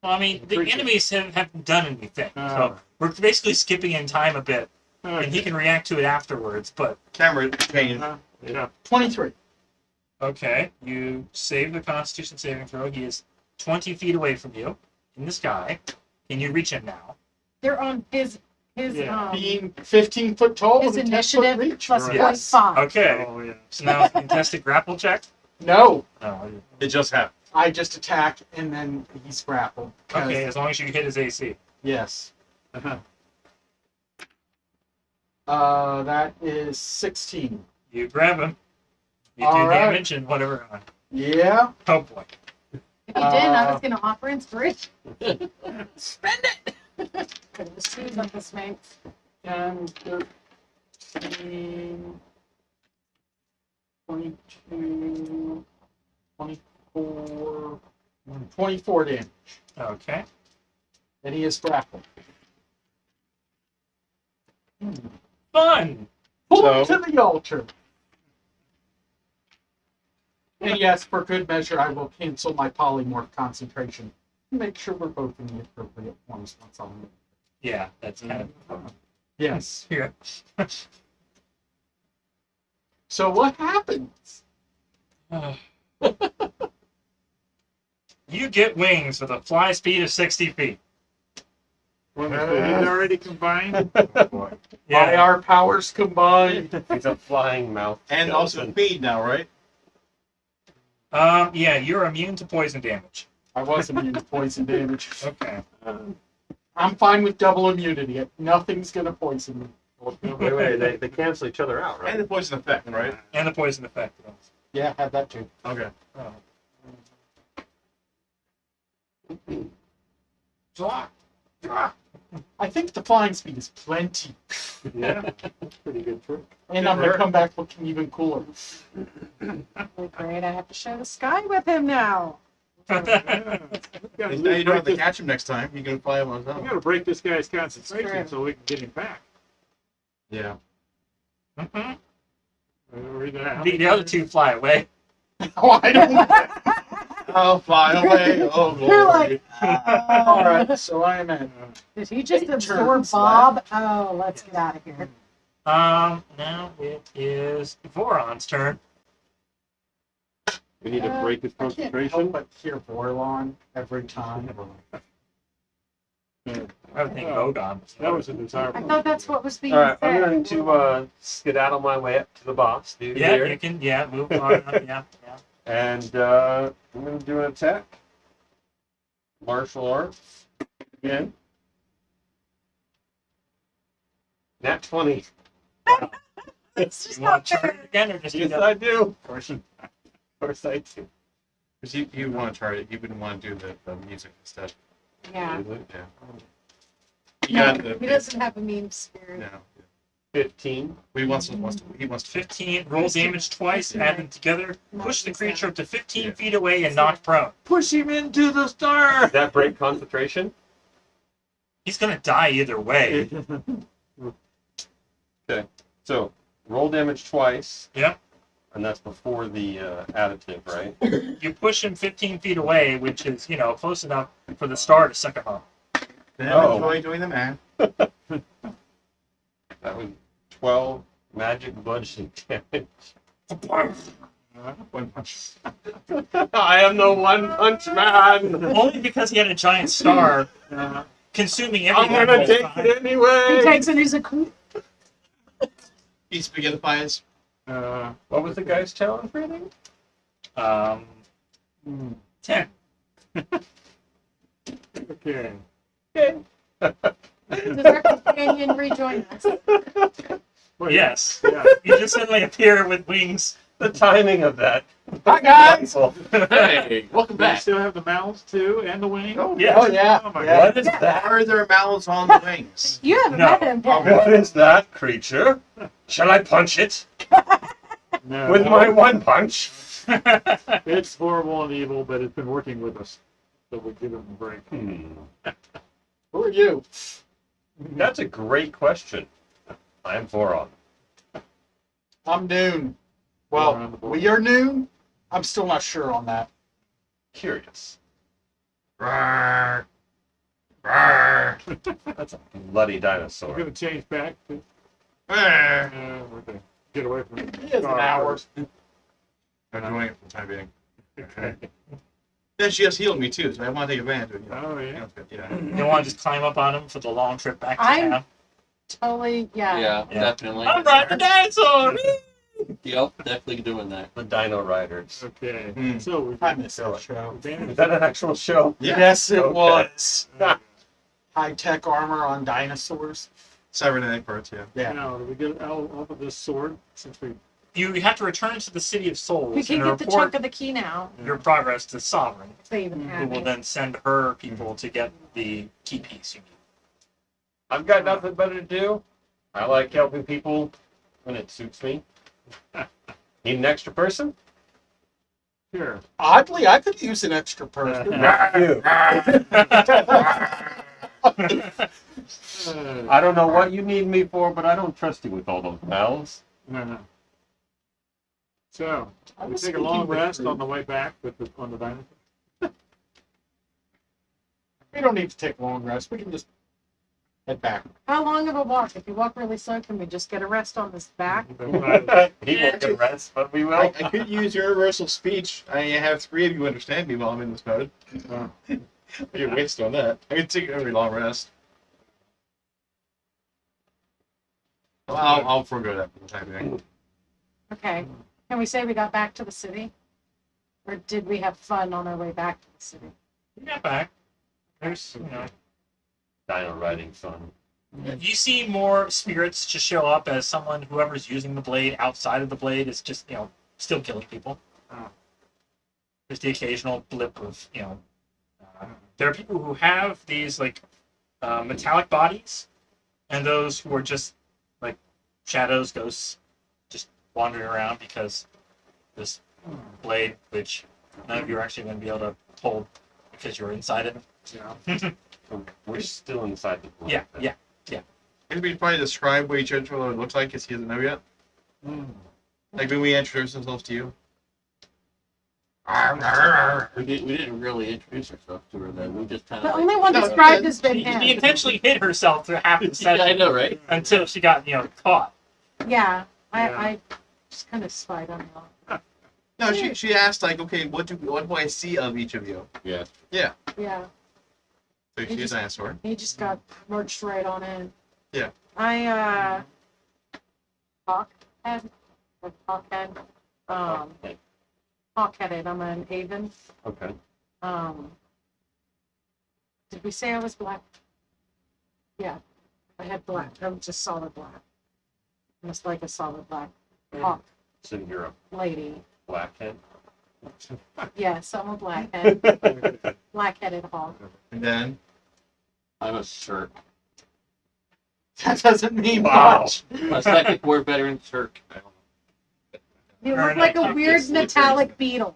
Well, I mean, the Creature. enemies haven't done anything, so Ah. we're basically skipping in time a bit, and he can react to it afterwards. But Camera change. Yeah. 23. okay, you save the Constitution saving throw. He is 20 feet away from you in the sky. Can you reach him now? They're on his Yeah. Being 15 foot tall his with a 10-foot initiative reach. plus Right. 0.5. Okay, Oh yeah. so now contested grapple check. No, No. It just happened. I just attack and then he's grappled. 'Cause- Okay, as long as you hit his AC. Yes. Uh-huh. That is 16. You grab him. You All do right. damage and whatever. Yeah. Oh boy. If he did, I was going to offer inspiration. Spend it! Couldn't just use up this mate. 10, 13, 22, 24, 24 damage. Okay. And he is grappled. Fun! Pull him So- to the altar. And yes, for good measure, I will cancel my polymorph concentration. Make sure we're both in the appropriate forms once I'm in. Yeah, that's kind of Yes. yeah. So what happens? You get wings with a fly speed of 60 feet. Well, he's already combined. By Yeah. our powers combined. He's a flying mouth. And also skeleton. feed now, right? Yeah, you're immune to poison damage. I was immune to poison damage. Okay. I'm fine with double immunity. Nothing's gonna poison me. Wait, they cancel each other out, And right? the poison effect, right? And the poison effect. Yeah, had that too. Okay. I think the flying speed is plenty. Yeah. That's pretty good trick. And I'm gonna come back looking even cooler. Really great. I have to share the sky with him now. Yeah. Now you don't have to catch him next time. You can fly him on his We own. gotta break this guy's concentration True. so we can get him back. Yeah. Mhm. Or either that. The other two fly away. Oh, I don't know. Oh, fly away. Oh, You're glory. like, All right, so I am at did he just 8 absorb turns Bob? Oh, let's get out of here. Now it is Voron's turn. We need to break his I can't concentration. help but hear Vorlon every time. I would think Vogon. That was a I desirable. thought that's what was being All right, said. I'm going to skedaddle my way up to the boss, dude. Yeah, Here. you can. Yeah, move on. Yeah. And I'm going to do an attack. Martial arts. Again. Nat 20. It's just You want not to charge fair. it again, or just Yes, do I do. Of course I do. Because you want to try it. You wouldn't want to do the music instead. Yeah. Yeah. You got the. He doesn't have a meme spirit. No. 15. He wants to. He wants to. 15. Roll damage twice. Add them together. Push the creature up to 15 Yeah. feet away and knock prone. Push him into the star. Does that break concentration? He's gonna die either way. So, roll damage twice. Yep. And that's before the additive, right? You push him 15 feet away, which is close enough for the star to suck him up. Oh. Enjoy doing the math. That was 12 magic bludgeoning damage. One punch. I am the one punch man. Only because he had a giant star consuming I'm everything. gonna all take the time. it anyway. He takes it, he's like, He spaghettifies. What was the guy's challenge rating? 10. Okay. Okay. does our companion rejoin us? Well, Yes. Yeah. You just suddenly appear with wings. The timing of that. Hi, guys. Hey, welcome Do you back. still have the mouths too and the wings? Oh, Yes. Oh, yeah. Oh, my yeah. What is that? Are there mouths on the wings? You haven't No. met him yet. What is that creature? Shall I punch it No. with my one punch? It's horrible and evil, but it's been working with us. So we give him a break. Who are you? That's a great question. I am Voron. I'm Noon. We're on Well, the board. we are Noon. I'm still not sure on that. Curious. Rawr. Rawr. That's a bloody We're dinosaur. gonna change back to Rawr. we're gonna get away from it. He has an hour. I'm enjoying it for the time being. Okay. Then she just healed me too, so I want to take advantage of it. Oh yeah. That's good. Yeah. You want to just climb up on him for the long trip back to I'm- town? Totally, yeah. Yeah, Yeah. definitely. I'm riding the dinosaur! Yep, definitely doing that. The Dino Riders. Okay. Hmm. So we've I got miss that show. Is advantage. that an actual show? Yeah. Yes, it Okay. was. High-tech armor on dinosaurs. Cybernetic parts, yeah. Yeah. Now, do we get out off of this sword since we? You have to return to the City of Souls We can and get the report chunk of the key now, your progress to Sovereign, if they even who have will it. then send her people to get the key piece you need. I've got nothing better to do. I like helping people when it suits me. Need an extra person? Sure. Oddly, I could use an extra person. You. I don't know what you need me for, but I don't trust you with all those mouths. No. So I we was take a speaking long with rest Drew. on the way back on the dinosaur. We don't need to take a long rest. We can just head back. How long of a walk? If you walk really slow, can we just get a rest on this back? He won't get rest, but we will. I could use universal speech. I have 3 of you understand me while I'm in this mode. You're wasted on that. I could take a very long rest. I'll forego that for the time being. Okay. Can we say we got back to the city? Or did we have fun on our way back to the city? You got back. There's, Dino riding fun. you see more spirits just show up as someone, whoever's using the blade outside of the blade is just, still killing people. There's the occasional blip of, there are people who have these, metallic bodies, and those who are just, shadows, ghosts, just wandering around because this blade, which none of you are actually going to be able to hold because you're inside it. Yeah. So we're still inside the blade. Yeah. Anybody probably describe what each other looks like because he doesn't know yet? Like when we introduce ourselves to you. We didn't really introduce ourselves to her though. We just kind The of. only one No, described yeah. has been She him. intentionally hid herself through half the Yeah, session I know, right? until she got caught. Yeah, Yeah. I just kind of spied on y'all. No, she asked like, okay, what do I see of each of you? Yeah. Yeah, So she's an answer. he just got marched right on in. Yeah. Hawkhead, hawk-headed. I'm an Avon. Okay. Did we say I was black? Yeah, I had black. I'm just solid black. Just like a solid black hawk So you're a lady. blackhead. Yes, I'm a blackhead, black-headed hawk. And then I'm a Cirque. That doesn't mean Wow. much. A second war veteran Cirque. You Or look like a like weird it's metallic beetle.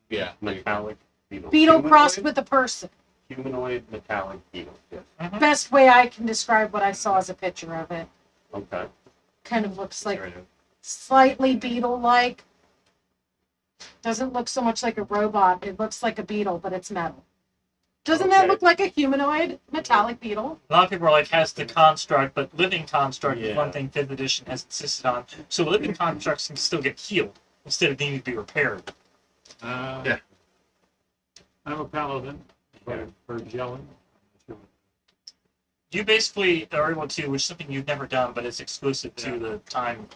Yeah. Metallic beetle. Beetle crossed Humanoid? with a person. Humanoid metallic beetle. Yes. Best way I can describe what I saw as a picture of it. Okay. Kind of looks like Right. slightly beetle-like. Doesn't look so much like a robot. It looks like a beetle, but it's metal. Doesn't that Okay. look like a humanoid metallic beetle? A lot of people are like, has the construct, but living construct is Yeah. one thing 5th edition has insisted on. So living constructs can still get healed instead of needing to be repaired. Yeah. I'm a paladin for gelling. You basically are able to, which is something you've never done, but it's exclusive to the time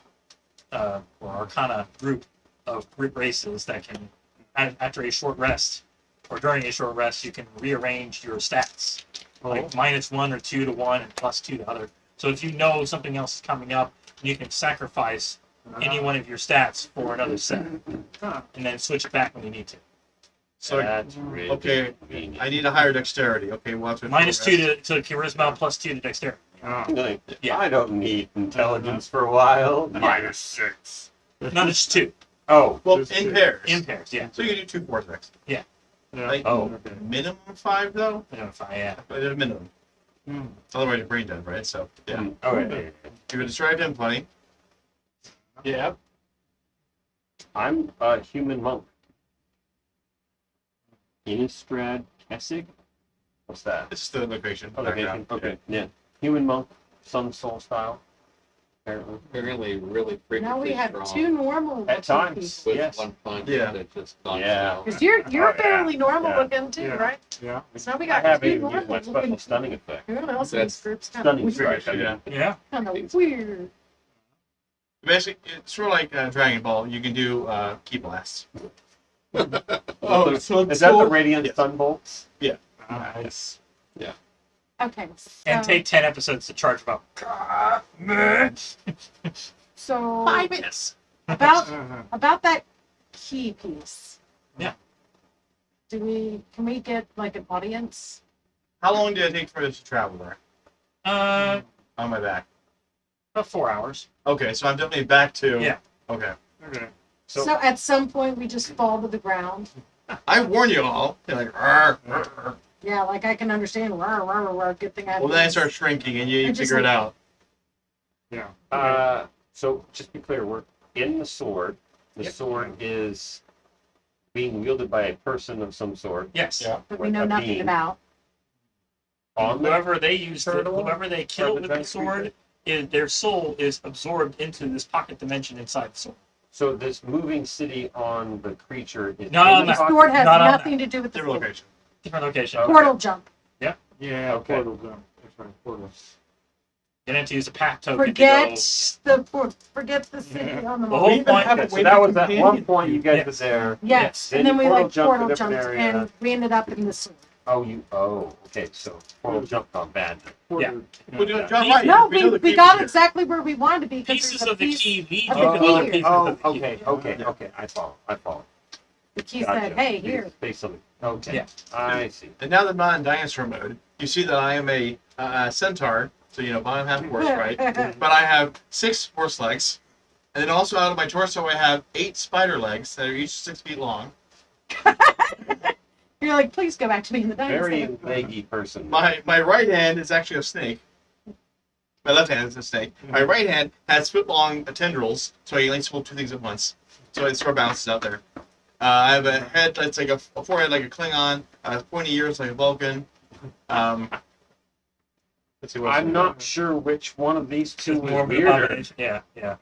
or Arcana group of races that can, after a short rest or during a short rest, you can rearrange your stats. Like -1 or 2 to 1 and +2 to other. So if you know something else is coming up, you can sacrifice any one of your stats for another set and then switch it back when you need to. so That's really okay, convenient. I need a higher dexterity. Okay, well that's what -2 to charisma, +2 to dexterity. Like, Yeah. I don't need intelligence for a while. -6. No, it's 2 Oh. Well, Just in two. pairs. in pairs. Yeah. So you can do 2 vortex. Yeah. Like, Oh. Okay. minimum 5 though. Yeah. But at a minimum. Hmm. Otherwise you're brain dead, right? So yeah. Mm. Okay. You would describe him plenty. Yeah. I'm a human monk. Innistrad Kessig? What's that? This is the location. Okay, background. okay, yeah. Human monk, Sun Soul style. Apparently. Apparently, really freaking Now we have strong. 2 normal At looking times. pieces. With Yes. one punch Yeah. that just knocks Yeah. out. Because you're Oh, yeah. fairly normal Yeah. looking too, Yeah. right? Yeah. So we I got haven't 2 even used normal my special looking. stunning effect. Everyone else in That's this group's kind Stunning of weird. strike. Yeah. Yeah. Kind of weird. Basically, it's sort of like Dragon Ball. You can do key blasts. Oh, so Is that the so- radiant Yes. sun bolts? Nice. Okay. And take 10 episodes to charge about. So 5 minutes. about that key piece. Yeah. Can we get like an audience? How long did it take for us to travel there? On my back. About 4 hours. Okay, so I'm definitely back to. Yeah. Okay. Okay. So- So, at some point we just fall to the ground. I warn you all. You're like, "Arr, arr, arr." Yeah, like I can understand. Rah, rah, rah, rah, good thing I. Well, then I start shrinking and you I just figure it like- out. Yeah. So just to be clear, we're in the sword. The Yep. sword is being wielded by a person of some sort. Yes. Yeah. That we know a nothing beam. about. On the Whoever they used, turtle whoever they killed or with the the sword, their soul is absorbed into this pocket dimension inside the sword. So this moving city on the creature is No, in The the pocket? sword has Not on nothing to do with the Different sword. location. Different location. Okay. Portal jump. Yeah. Okay. Portal jump. That's right. Portal. You need to use a pack token Forget to forget the city on the The whole map. even point. have a Okay, so way that to was at one companion. point you guys Yes. were there. Yes, Then and then you we portal like jumped to a portal different jumped area. and we ended up in the sword. Okay, so portal jumped on bad. Portal. Well, you're Yeah. right. No, We know the we key got here. exactly where we wanted to be. 'cause Pieces there's a of the piece- key lead of you the to key other here. pieces Oh, of the key. okay, I follow. The key Gotcha. said, "Hey, here." Based on, okay, Yeah. I see. And now that I'm not in dinosaur mode, you see that I am a centaur. So, bottom half horse, right? But I have 6 horse legs. And then also out of my torso, I have 8 spider legs that are each 6 feet long. You're like, please go back to being the dinosaur. Very leggy person. My right hand is actually a snake. My left hand is a snake. My right hand has foot-long tendrils, so I can only swirl two things at once. So it sort of balances out there. I have a head that's like a forehead like a Klingon, pointy ears like a Vulcan. Let's see what's I'm not sure which one of these two It's is more of an weirder. abomination. Yeah, yeah.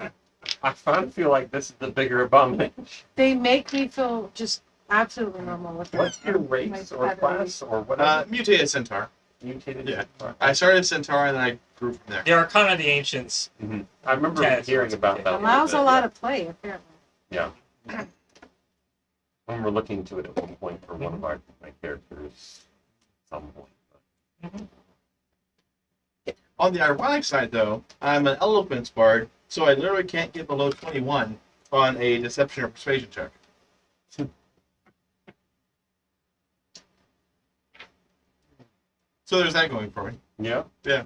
I kind of feel like this is the bigger abomination. They make me feel just absolutely normal with What's your my race or feathers. class or whatever? mutated centaur. Mutated? Yeah. I started centaur and then I grew from there. The Arcana of the Ancients. I remember Yeah, it's hearing about that. Allows a little lot bit, of play, apparently. yeah. I remember looking into it at one point for one of my characters at some point. On the ironic side, though, I'm an elephant bard, so I literally can't get below 21 on a deception or persuasion check. So there's that going for me. Yeah. Yeah.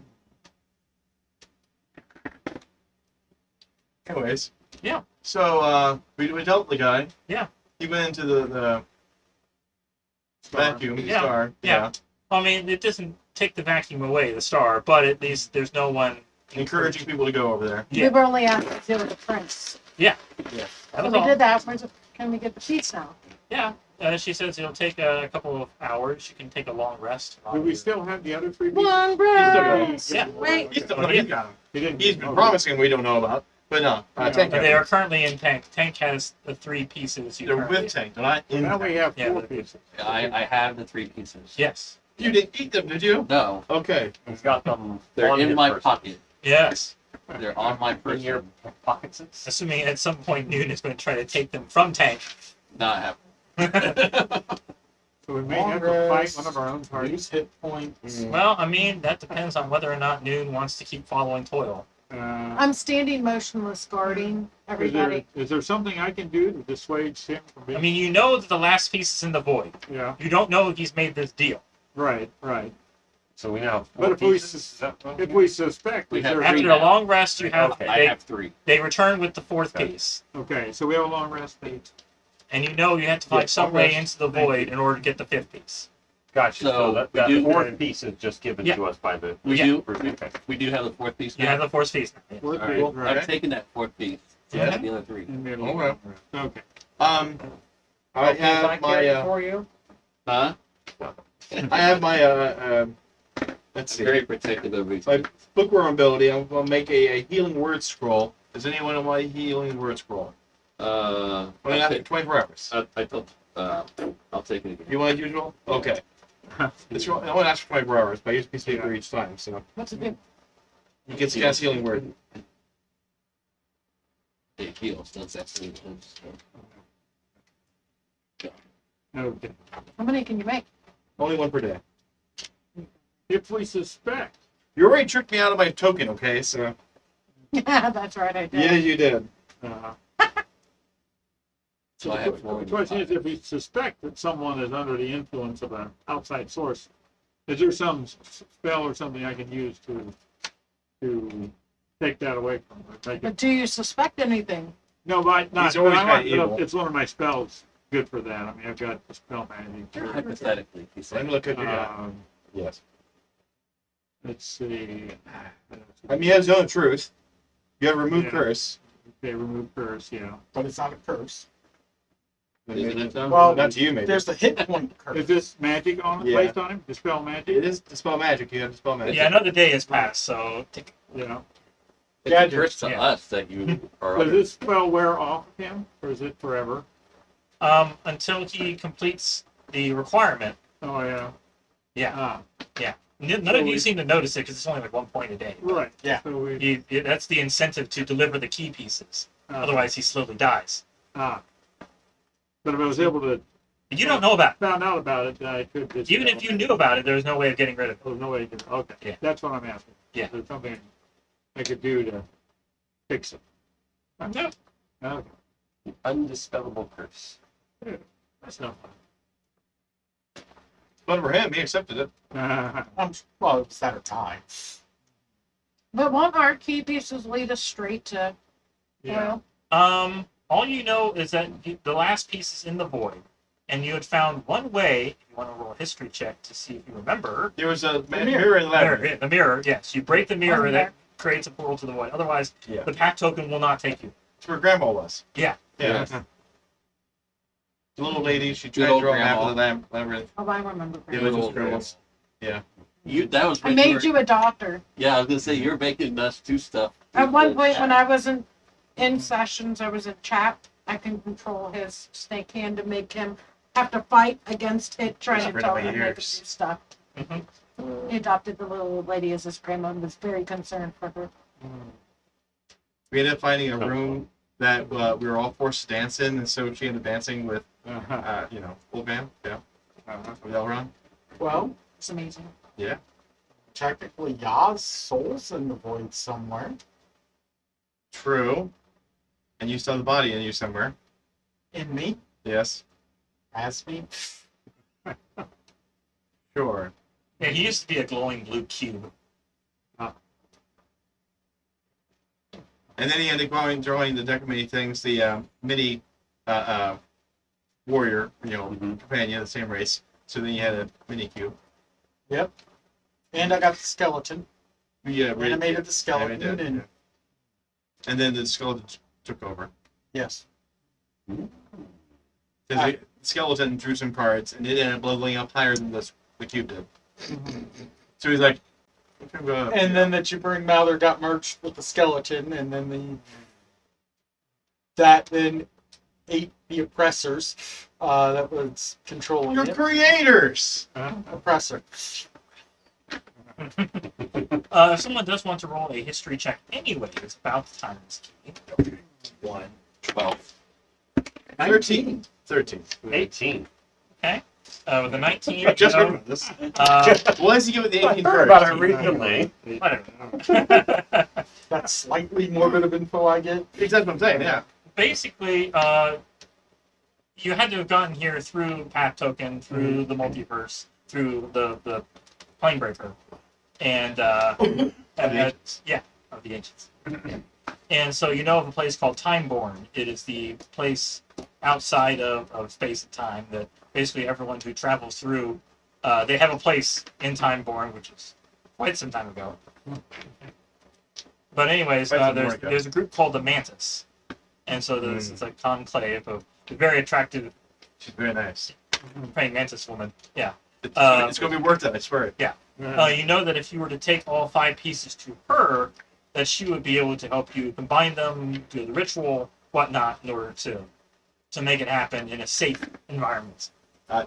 Anyways. Yeah. So we dealt the guy. Yeah. He went into the vacuum, the Yeah. star. Yeah. I mean, it doesn't take the vacuum away, the star, but at least there's no one Encouraging people to go over there. Yeah. We've only asked to deal with the prince. That So was we all. did that. Can we get the seats now? Yeah. She says it'll take a couple of hours. You can take a long rest. Do we still have the other three people? Long breath. Yeah. Wait. He's got him. He didn't. He's been oh, promising we don't know about, but no. Tank But has they it. are currently in tank. Tank has the 3 pieces. You They're currently- with tank, they're not in Now tank. we have Yeah, 4 but- pieces. I have the 3 pieces. Yes. You didn't eat them, did you? No, Okay. He's got them. they're on in his my person. pocket. Yes. They're on my In your person. pockets. Assuming at some point Noon is going to try to take them from tank. Not happening. So we may have to fight one of our own parties. Use hit points. Well, I mean, that depends on whether or not Noon wants to keep following Toil. I'm standing motionless, guarding everybody. Is there something I can do to dissuade him from being? I mean, you know that the last piece is in the void. yeah, You don't know if he's made this deal. right. So we now have 4 But if we pieces. Is that what If we suspect, We is have there After three a now. long rest, you have Okay. I they, have 3. they return with the 4th Okay. piece. okay? So we have a long rest. And you know you have to find Yeah, some long way rest. into the Thank void in order to get the 5th piece. Gotcha. So So that we do- 4th piece is just given Yeah. to us by the. We Yeah. do. Okay. We do have the 4th piece You now. have the 4th piece. Fourth All piece, right. right. I've taken that 4th piece. Yeah. I have the other 3. In the middle. Okay. Okay. I have my for you. Huh? I have my let's I'm see. very protective of these. My bookworm ability, I'll make a healing word scroll. Does anyone want a healing word scroll? I'll 24 hours. I'll take it again. You want it usual? Okay. It's, I want to ask for 24 hours, but I use a piece of paper each time, so What's it do? you can cast healing word. It heals. That's actually. Okay. How many can you make? Only one per day. If we suspect, You already tricked me out of my token, okay? So That's right, I did. yeah, you did. So I have the question is, if we suspect that someone is under the influence of an outside source, is there some spell or something I can use to take that away from them? Make it- But do you suspect anything? No, but not. He's always but I want- kinda evil. It's one of my spells. Good for that. I mean, I've got the spell magic. Hypothetically, he Let said. me look at you. Yes. Let's see. I mean, he has his own truth. You have remove Yeah. curse. Okay, remove curse. Yeah. But it's not a curse. Isn't it though? Well, Not to you, maybe. There's the hit point curse. Is this magic on it? Yeah. Placed on him? Dispel magic. It is dispel magic. You have dispel magic. Yeah, another day has passed, so take, You know. It's Yeah, a curse to yeah. us that you are Does under. this spell wear off of him, or is it forever? until he completes the requirement. Oh yeah. Yeah, Ah, none of you seem to notice it because it's only like 1 point a day. right. Yeah. So we. That's the incentive to deliver the key pieces. Ah, Otherwise, he slowly dies. Ah. But if I was able to You don't know about found out about it, then I could. it. Even if you knew about it, there's no way of getting rid of it. There's no way you can. Okay. Yeah. That's what I'm asking. Yeah. Is there something I could do to fix it? No. Okay. Undispellable curse. That's no fun. But for him, he accepted it. Well, it's that or tie. But won't our key pieces lead us straight to Yeah. oil? All you know is that the last piece is in the void, and you had found one way. If you want to roll a history check to see if you remember, There was a mirror in the mirror, labyrinth. the mirror. Yes, you break the mirror that creates a portal to the void. Otherwise, Yeah. the pack token will not take you. It's where Grandma was. Yeah. Yeah. Yeah. The little lady, she Good tried to old draw a map grandma. of the labyrinth. Oh, I remember. It Good was just old scribbles. That was I when made were- you a doctor. Yeah, I was gonna say you're making us do stuff. At one point, when I wasn't in sessions, I was in chat. I can control his snake hand to make him have to fight against it, trying to Spread tell my him to make him do ears. stuff. Mhm. He adopted the little old lady as his grandma and was very concerned for her. We ended up finding a room that we were all forced to dance in, and so she ended up dancing with, Old Man, with Elrond. Well, It's amazing. technically, Yah's soul's in the void somewhere. True. And you still have the body in you somewhere. In me, Yes. as me. Sure. Yeah, he used to be a glowing blue cube. And then he ended up joining the deck of many things, the mini warrior, companion of the same race. So then you had a mini cube. Yep. And I got the skeleton. Yeah, Animated the skeleton. Animated, And yeah. And then the skeleton took over. yes. Because the skeleton drew some cards, and it ended up leveling up higher than the cube did. So he's like, And then the Gibbering Mouther got merged with the skeleton, and then that then ate the oppressors that was controlling you're it. creators! Oppressor. If someone does want to roll a history check anyway, it's about the Tyrant's Key. 12. 13. 13. 18. With a 19, I just you heard know, about this. uh, Why does he go with the 18 Heard first? about it recently. whatever. That's slightly more bit of info I get. Exactly what I'm saying, yeah. Basically, you had to have gotten here through Path Token, through the multiverse, through the Plane Breaker, and the Ancients. of the Ancients. Yeah. And so you know of a place called Timeborn. It is the place outside of space and time that basically everyone who travels through, they have a place in Timeborn, which is quite some time ago. But anyways, Quite some more ago. there's a group called the Mantis, and so it's a conclave of very attractive She's very nice. praying mantis woman. Yeah. It's going to be worth it, I swear. You know that if you were to take all 5 pieces to her, that she would be able to help you combine them, do the ritual, whatnot, in order to make it happen in a safe environment.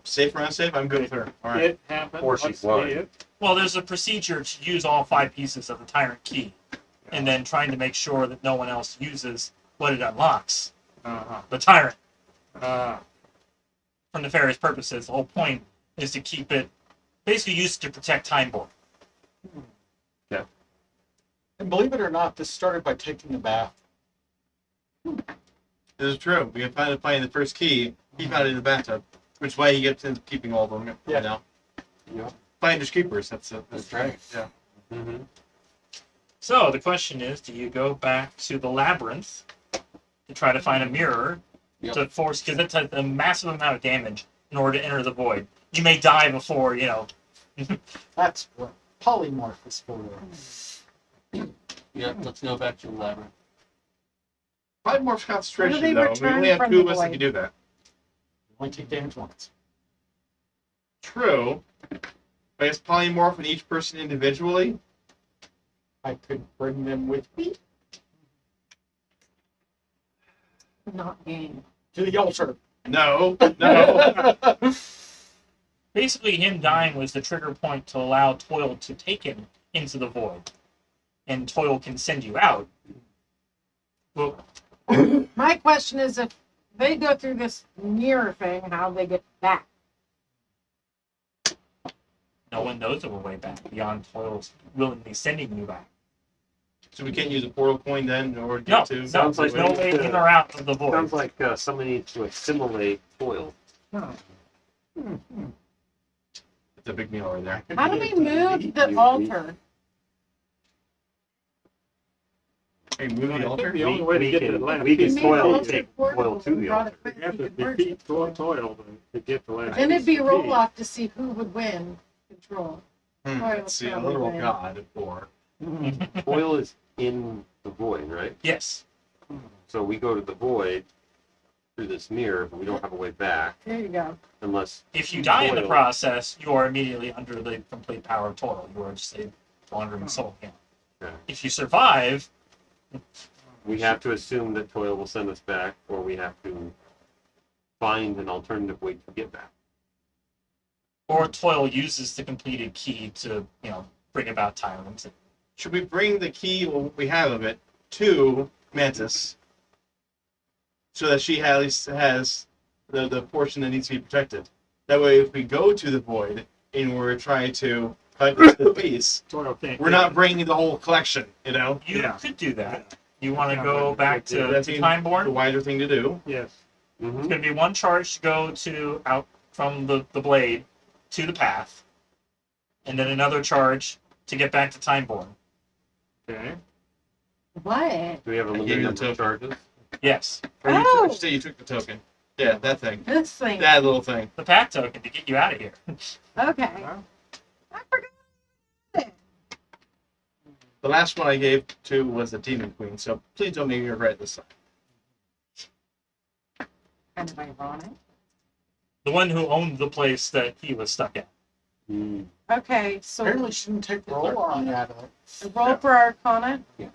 Safe or unsafe, I'm good with her. All right. It happened. Or she's Let's see blind. it. Well, there's a procedure to use all 5 pieces of the Tyrant Key, and then trying to make sure that no one else uses what it unlocks. Uh-huh. The Tyrant, Uh, for nefarious purposes. The whole point is to keep it basically used to protect Timeborn. And believe it or not, this started by taking a bath. This is true. We can find the first key. He found it in the bathtub, which is why he gets into keeping all of them. Yeah. You know? Yeah. Finders keepers. That's right. Yeah. Mm-hmm. So the question is, do you go back to the labyrinth to try to find a mirror to force, because it does a massive amount of damage in order to enter the void. You may die before, That's what polymorph is for. Yeah, let's go back to the labyrinth. Probably more When do concentration, they though. We return only have from 2 of the us that void? can do that. Only take damage once. True. But it's polymorph in each person individually. I could bring them with me Not game. to the altar. No. No. basically him dying was the trigger point to allow Toil to take him into the void. And Toil can send you out. Well, My question is, if they go through this mirror thing, how they get back? no one knows of a way back beyond Toil's willingly sending you back. So we can't use a portal coin then in order to No, get to. no, Sounds there's like no we way need to- in or out of the void. Sounds like someone needs to assimilate foil. It's a big meal right there. How do we move the altar? Hey, move the altar. The only way to get to the last we can We made the Toil altar take portable Toil to and the brought altar. it back You have so to we could merge defeat it. Toil to get the last. Then it'd be a piece. roll off to see who would win control. Let's see, a literal god or Toil is in the void, right? Yes. So we go to the void through this mirror, but we don't have a way back There you go. unless If you die in the Toil. process, you are immediately under the complete power of toil. You are just a wandering soul again. Okay. If you survive, we have to assume that Toil will send us back, or we have to find an alternative way to get back. or toil uses the completed key to, bring about tyrants. Should we bring the key, what we have of it, to Mantis, so that she at least has the portion that needs to be protected? That way, if we go to the void and we're trying to cut into the piece, Toil can't we're get not it. bringing the whole collection. You You could do that. You want to Yeah, go but back to That seems the Timeborn? wiser thing to do. Yes. It's Mm-hmm. going to be one charge to go to out from the blade to the path, and then another charge to get back to Timeborn. Okay. What? Do we have a I limited gave you the number of token. charges? Yes, Or you Oh! took, say you took the token. Yeah, that thing. This thing. That little thing. the path token to get you out of here. Okay. Huh? I forgot it. The last one I gave to was the Demon Queen, so please don't make me regret this time. Kind of ironic. The one who owned the place that he was stuck at. Mm. Okay, so Apparently, she didn't take the roll on out of it. roll for Arcana. Yeah.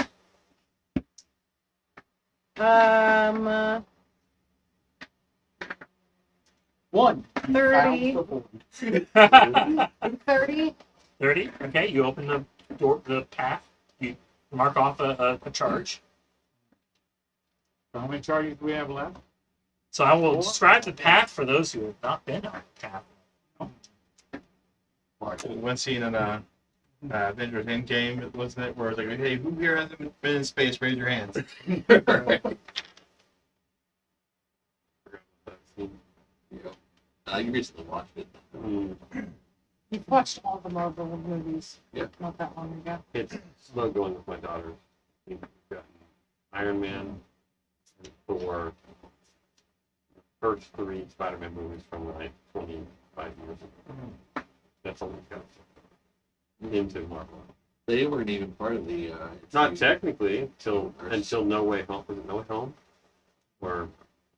Um, 1. 30. Found the void. 30. 30. Okay, you open the door, the path. You mark off a charge. So how many charges do we have left? So I will describe the path for those who have not been on the path. One scene in Avengers Endgame, wasn't it, where it's like, hey, who here hasn't been in space? Raise your hands. You recently watched it. Mm. You've watched all the Marvel movies. Yeah. Not that long ago. It's slow going with my daughters. We've gotten Iron Man and Thor. The first 3 Spider-Man movies from like 25 years ago. That's all we've got into Marvel. They weren't even part of the. Not technically until No Way Home. Was it No Way Home? Or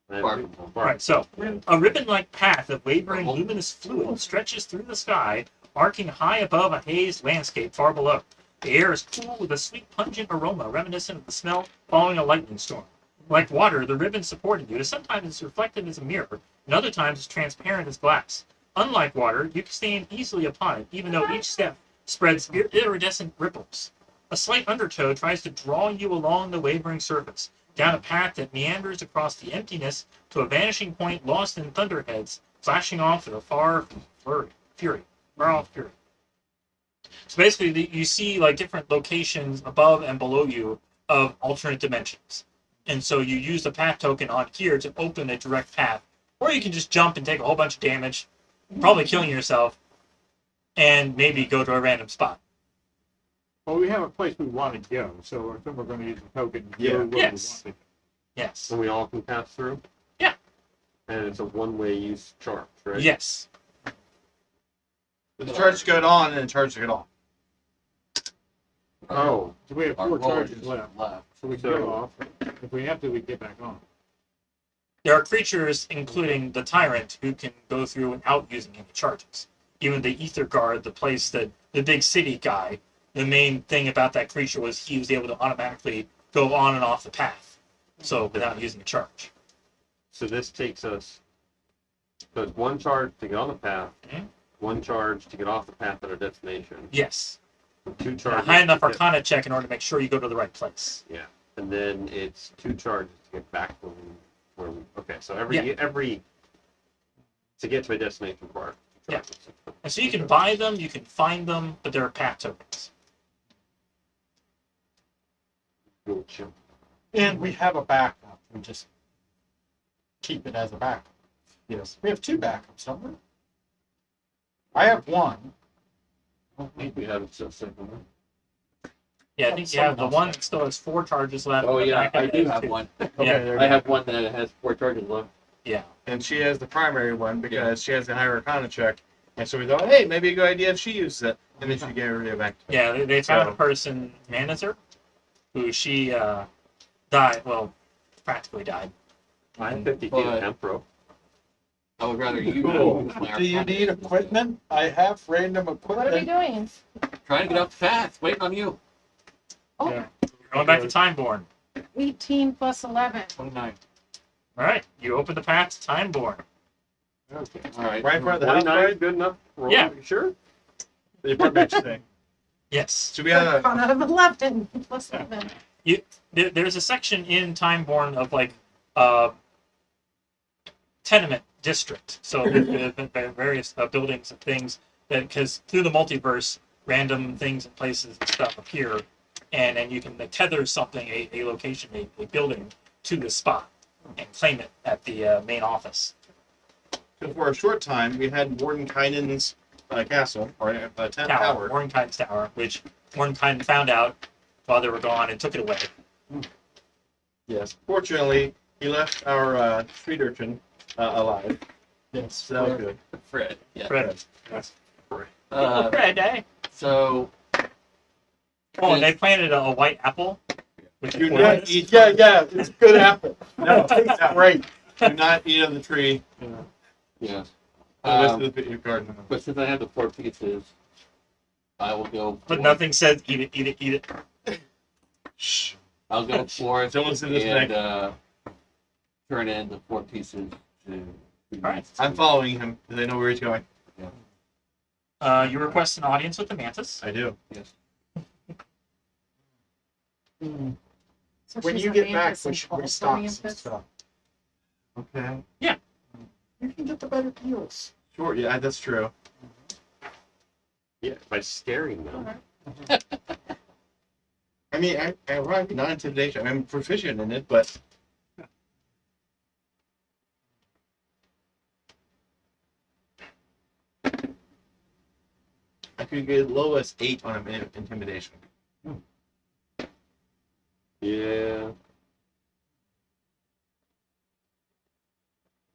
Far From Home. Right, so a ribbon-like path of wavering luminous fluid stretches through the sky, arcing high above a hazed landscape far below. The air is cool with a sweet, pungent aroma reminiscent of the smell following a lightning storm. Like water, the ribbon supporting you is sometimes as reflective as a mirror, and other times as transparent as glass. Unlike water, you can stand easily upon it, even though each step spreads iridescent ripples. A slight undertow tries to draw you along the wavering surface, down a path that meanders across the emptiness to a vanishing point lost in thunderheads, flashing off with a far fury. So basically, you see like different locations above and below you of alternate dimensions. And so you use the path token on here to open a direct path. Or you can just jump and take a whole bunch of damage, probably killing yourself, and maybe go to a random spot. Well, we have a place we want to go, so I think we're going to use the token. to Yeah. go where we Yes. want to Yes. So we all can pass through? Yeah. And it's a one-way use charge, right? Yes. The charge got on and the charge got off. Oh, go. So we have Our 4 roll charges is left. left. So we can So- get off. If we have to, we get back on. There are creatures, including the Tyrant, who can go through without using any charges. Even the Ether Guard, the place that the big city guy, the main thing about that creature was he was able to automatically go on and off the path. So without using a charge. so this takes us. So it's 1 charge to get on the path, Mhm. 1 charge to get off the path at our destination, Yes. 2 A charges. high enough to get- Arcana check in order to make sure you go to the right place. Yeah, and then it's 2 charges to get back where we. Okay, so every to get to a destination required. Yeah. And so you can buy them, you can find them, but they're path tokens. Gotcha. And we have a backup. We just keep it as a backup. Yes. We have 2 backups, don't we? I have 1. I think we have a second. Yeah, I think you have the one that still has 4 charges left. Oh and the yeah, backup I do has have 2. one. Yeah. there I you have one that has 4 charges left. Yeah. And she has the primary one because she has the higher Arcana check. And so we thought, hey, maybe a good idea if she uses it. And then she gave her it back. Yeah, they found a So- person, Manazer, who she died. Well, practically died. I'm 50 feet But- of hemp rope. I would rather you Cool. use my Do you Arcana. need equipment? I have random What are we equipment. doing? Trying to get up fast. Waiting on you. Oh, Yeah. Going back to Timeborn. 18 plus 11. 29. All right, you open the path to Timeborn. Okay. All right. Right in front of the house, 29 is right? good enough? Roll? Yeah. Sure? The apartment thing. Yes. So we have a Arcana of 11 plus 11. There's a section in Timeborn of like tenement district. So the various buildings and things that, because through the multiverse, random things and places and stuff appear, and you can tether something, a location, a building to the spot and claim it at the main office. for a short time we had Warden Kynan's castle or tower. Warrenkine's Tower, which Warrenkine found out while they were gone and took it away. Yes. Fortunately, he left our street urchin alive. Yes. So that was good. Fred. Yeah. Fred. Uh, Eh? so Oh, and they planted a white apple. Which Do is not poisonous. eat. Yeah, it's a good apple. No, Tastes no. great. Do not eat of the tree. yeah. The rest Um, of the garden. but since I have the 4 pieces, I will go. But for- nothing says eat it, eat it, eat it. Shh. I'll go for it Don't listen to this and neck. turn in the 4 pieces to. Alright. I'm following him because I know where he's going. You request an audience with the mantis. I do. Yes. So When she's you a get back, mantis we and should falls restock for some mantis. stuff. Okay. You can get the better deals. Sure. Yeah, that's true. Yeah, by scaring them. I mean, I run not intimidation. I'm proficient in it, but I could get as low as 8 on intimidation. Yeah.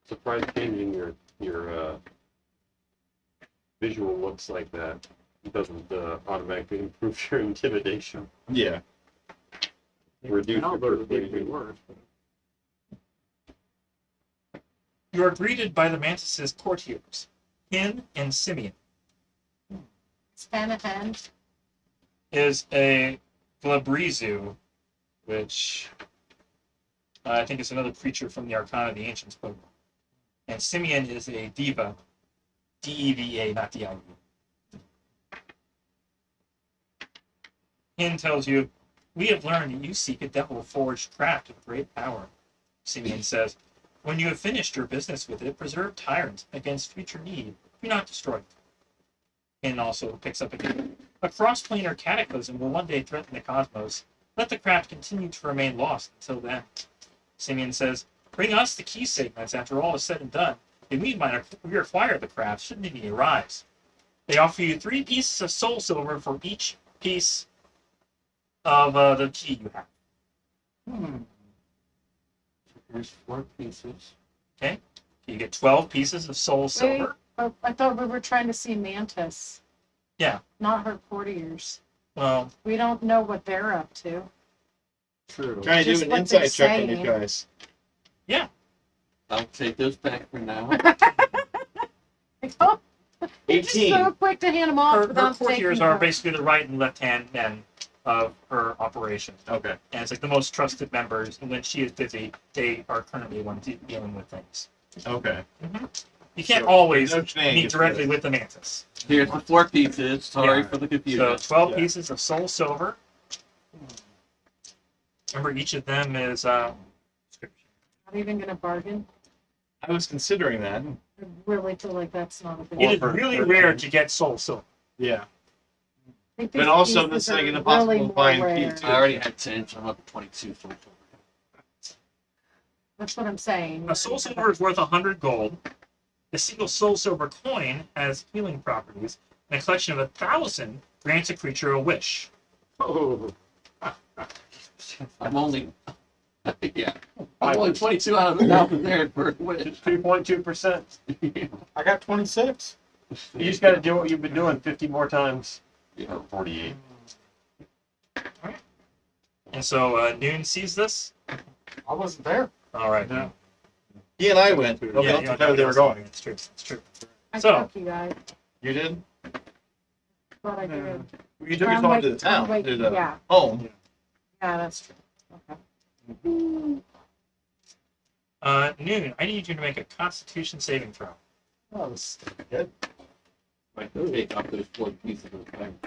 Surprised changing your visual looks like that doesn't automatically improve your intimidation. Yeah. Reduce your Albert would be persuasion. worse. You are greeted by the mantis's courtiers, Hin and Simeon. Spanahan. Is a Glabrizu, which I think is another creature from the Arcana of the Ancients book. And Simeon is a diva, D-E-V-A, not D-I-V. Hin tells you, we have learned that you seek a devil-forged craft of great power. Simeon says, when you have finished your business with it, preserve Tyrant against future need. Do not destroy it. Hin also picks up again. A cross-planar cataclysm will one day threaten the cosmos. Let the craft continue to remain lost until then. Simeon says, bring us the key segments after all is said and done. If we might reacquire the craft, should need arise. They offer you 3 pieces of soul silver for each piece of the key you have. There's 4 pieces. You get 12 pieces of soul silver. Oh, I thought we were trying to see Mantis. Yeah. Not her courtiers. Well, We don't know what they're up to. True. Trying to Just do an what insight they're check on you saying. guys. I'll take those back for now. Like, oh, you're just 18. so quick to hand them off her without courtiers taking are them. basically the right and left hand men of her operation. Okay. And it's like the most trusted members. And when she is busy, they are currently one dealing with things. Okay. You can't So, always no change, meet it's directly good. with the mantis. Here's the 4 pieces. Sorry Yeah. for the So confusion. 12 Yeah. pieces of soul silver. Remember, each of them is Not even gonna bargain. I was considering that. I really feel like that's not a good. it is for really 13. rare to get soul silver. Yeah. I think But these also pieces this thing are is impossible really to more find rare. keys. I already had 10, so I'm up to 22 so far. That's what I'm saying. A soul silver is worth 100 gold. A single soul silver coin has healing properties, and a collection of 1,000 grants a creature a wish. Oh, I'm only. Yeah. I'm only 22 out of 1,000 there for a win. 2.2%. I got 26. You just got to do what you've been doing 50 more times. Yeah. 48. And so Noon sees this. I wasn't there. All right. No. He and I went. Yeah, Nobody else you could know, tell they were nobody going. else- It's true. It's true. I So- took you guys. You did? Thought I did. You took us all to the town, Wait, to the yeah, home. yeah, that's true. Okay. Noon, I need you to make a Constitution saving throw. Oh, that was good. Like to take off those 4 pieces of the thing.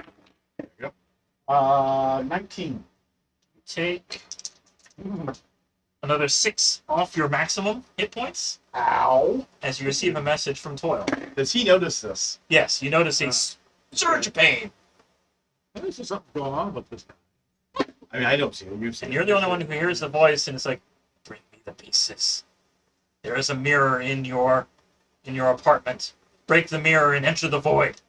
19. Take another 6 off your maximum hit points Ow. as you receive a message from Toil. Does he notice this? Yes, you notice a surge of pain, There's just something going on with this. I mean, I don't see it. You've seen and it. you're the only one who hears the voice, and it's like, "Bring me the pieces. There is a mirror in your apartment. Break the mirror and enter the void."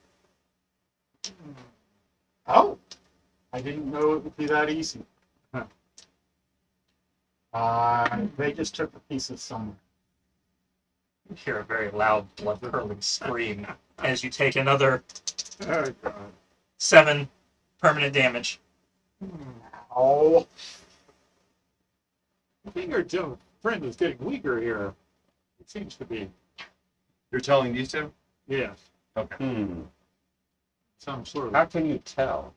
Oh. I didn't know it would be that easy. Huh. They just took the pieces somewhere. You hear a very loud, blood-curdling scream as you take another Oh, God. 7 permanent damage. Oh. I think our Joe friend is getting weaker here. It seems to be. You're telling these two? Yes. Hmm. Some sort of. How can you tell?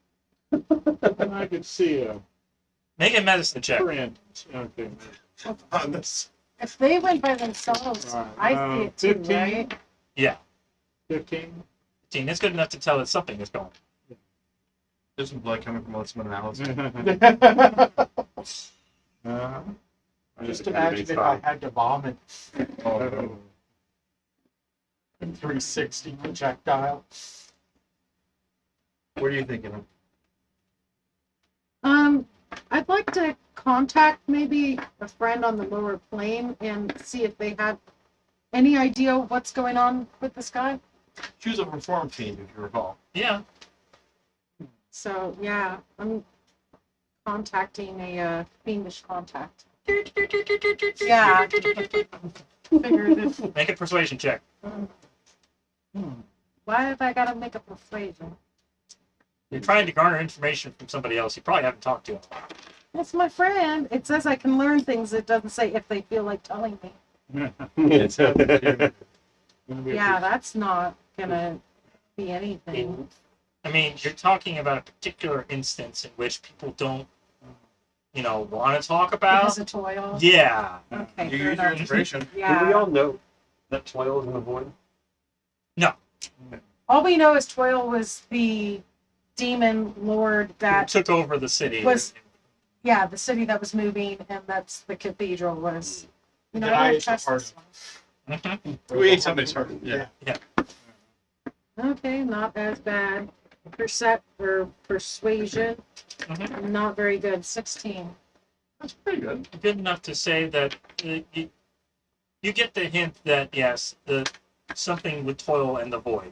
I could see a Make a medicine check. trend. Okay. On this. If they went by themselves, Right, I see it too, 15. right? 15. 15. It's good enough to tell that something is going. There's some blood coming from Elizabeth and Alice. Just imagine if I had to vomit Oh, in 360 projectile. what are you thinking of? I'd like to contact maybe a friend on the lower plane and see if they have any idea what's going on with this guy. She was a reform team, if you recall. Yeah. So yeah, I'm contacting a fiendish contact. Yeah. Figured it. Make a persuasion check. Why have I got to make a persuasion? You're trying to garner information from somebody else you probably haven't talked to. It's my friend. It says I can learn things. It doesn't say if they feel like telling me. It's Yeah, that's not gonna be anything. I mean, you're talking about a particular instance in which people don't, want to talk Because about. of toil. Yeah. Okay. You fair use your enough. inspiration. Do we Yeah. all know that Toil is in the void? All we know is Toil was the demon lord Who that took over the city. was- the city that was moving, and that's the cathedral was. You know, Did I I don't trust part this one. Mhm. We ate somebody's heart. Yeah. Okay, not as bad. Persuasion, Mhm. not very good. 16. That's pretty good. Good enough to say that you get the hint that, yes, something with Toil and the void.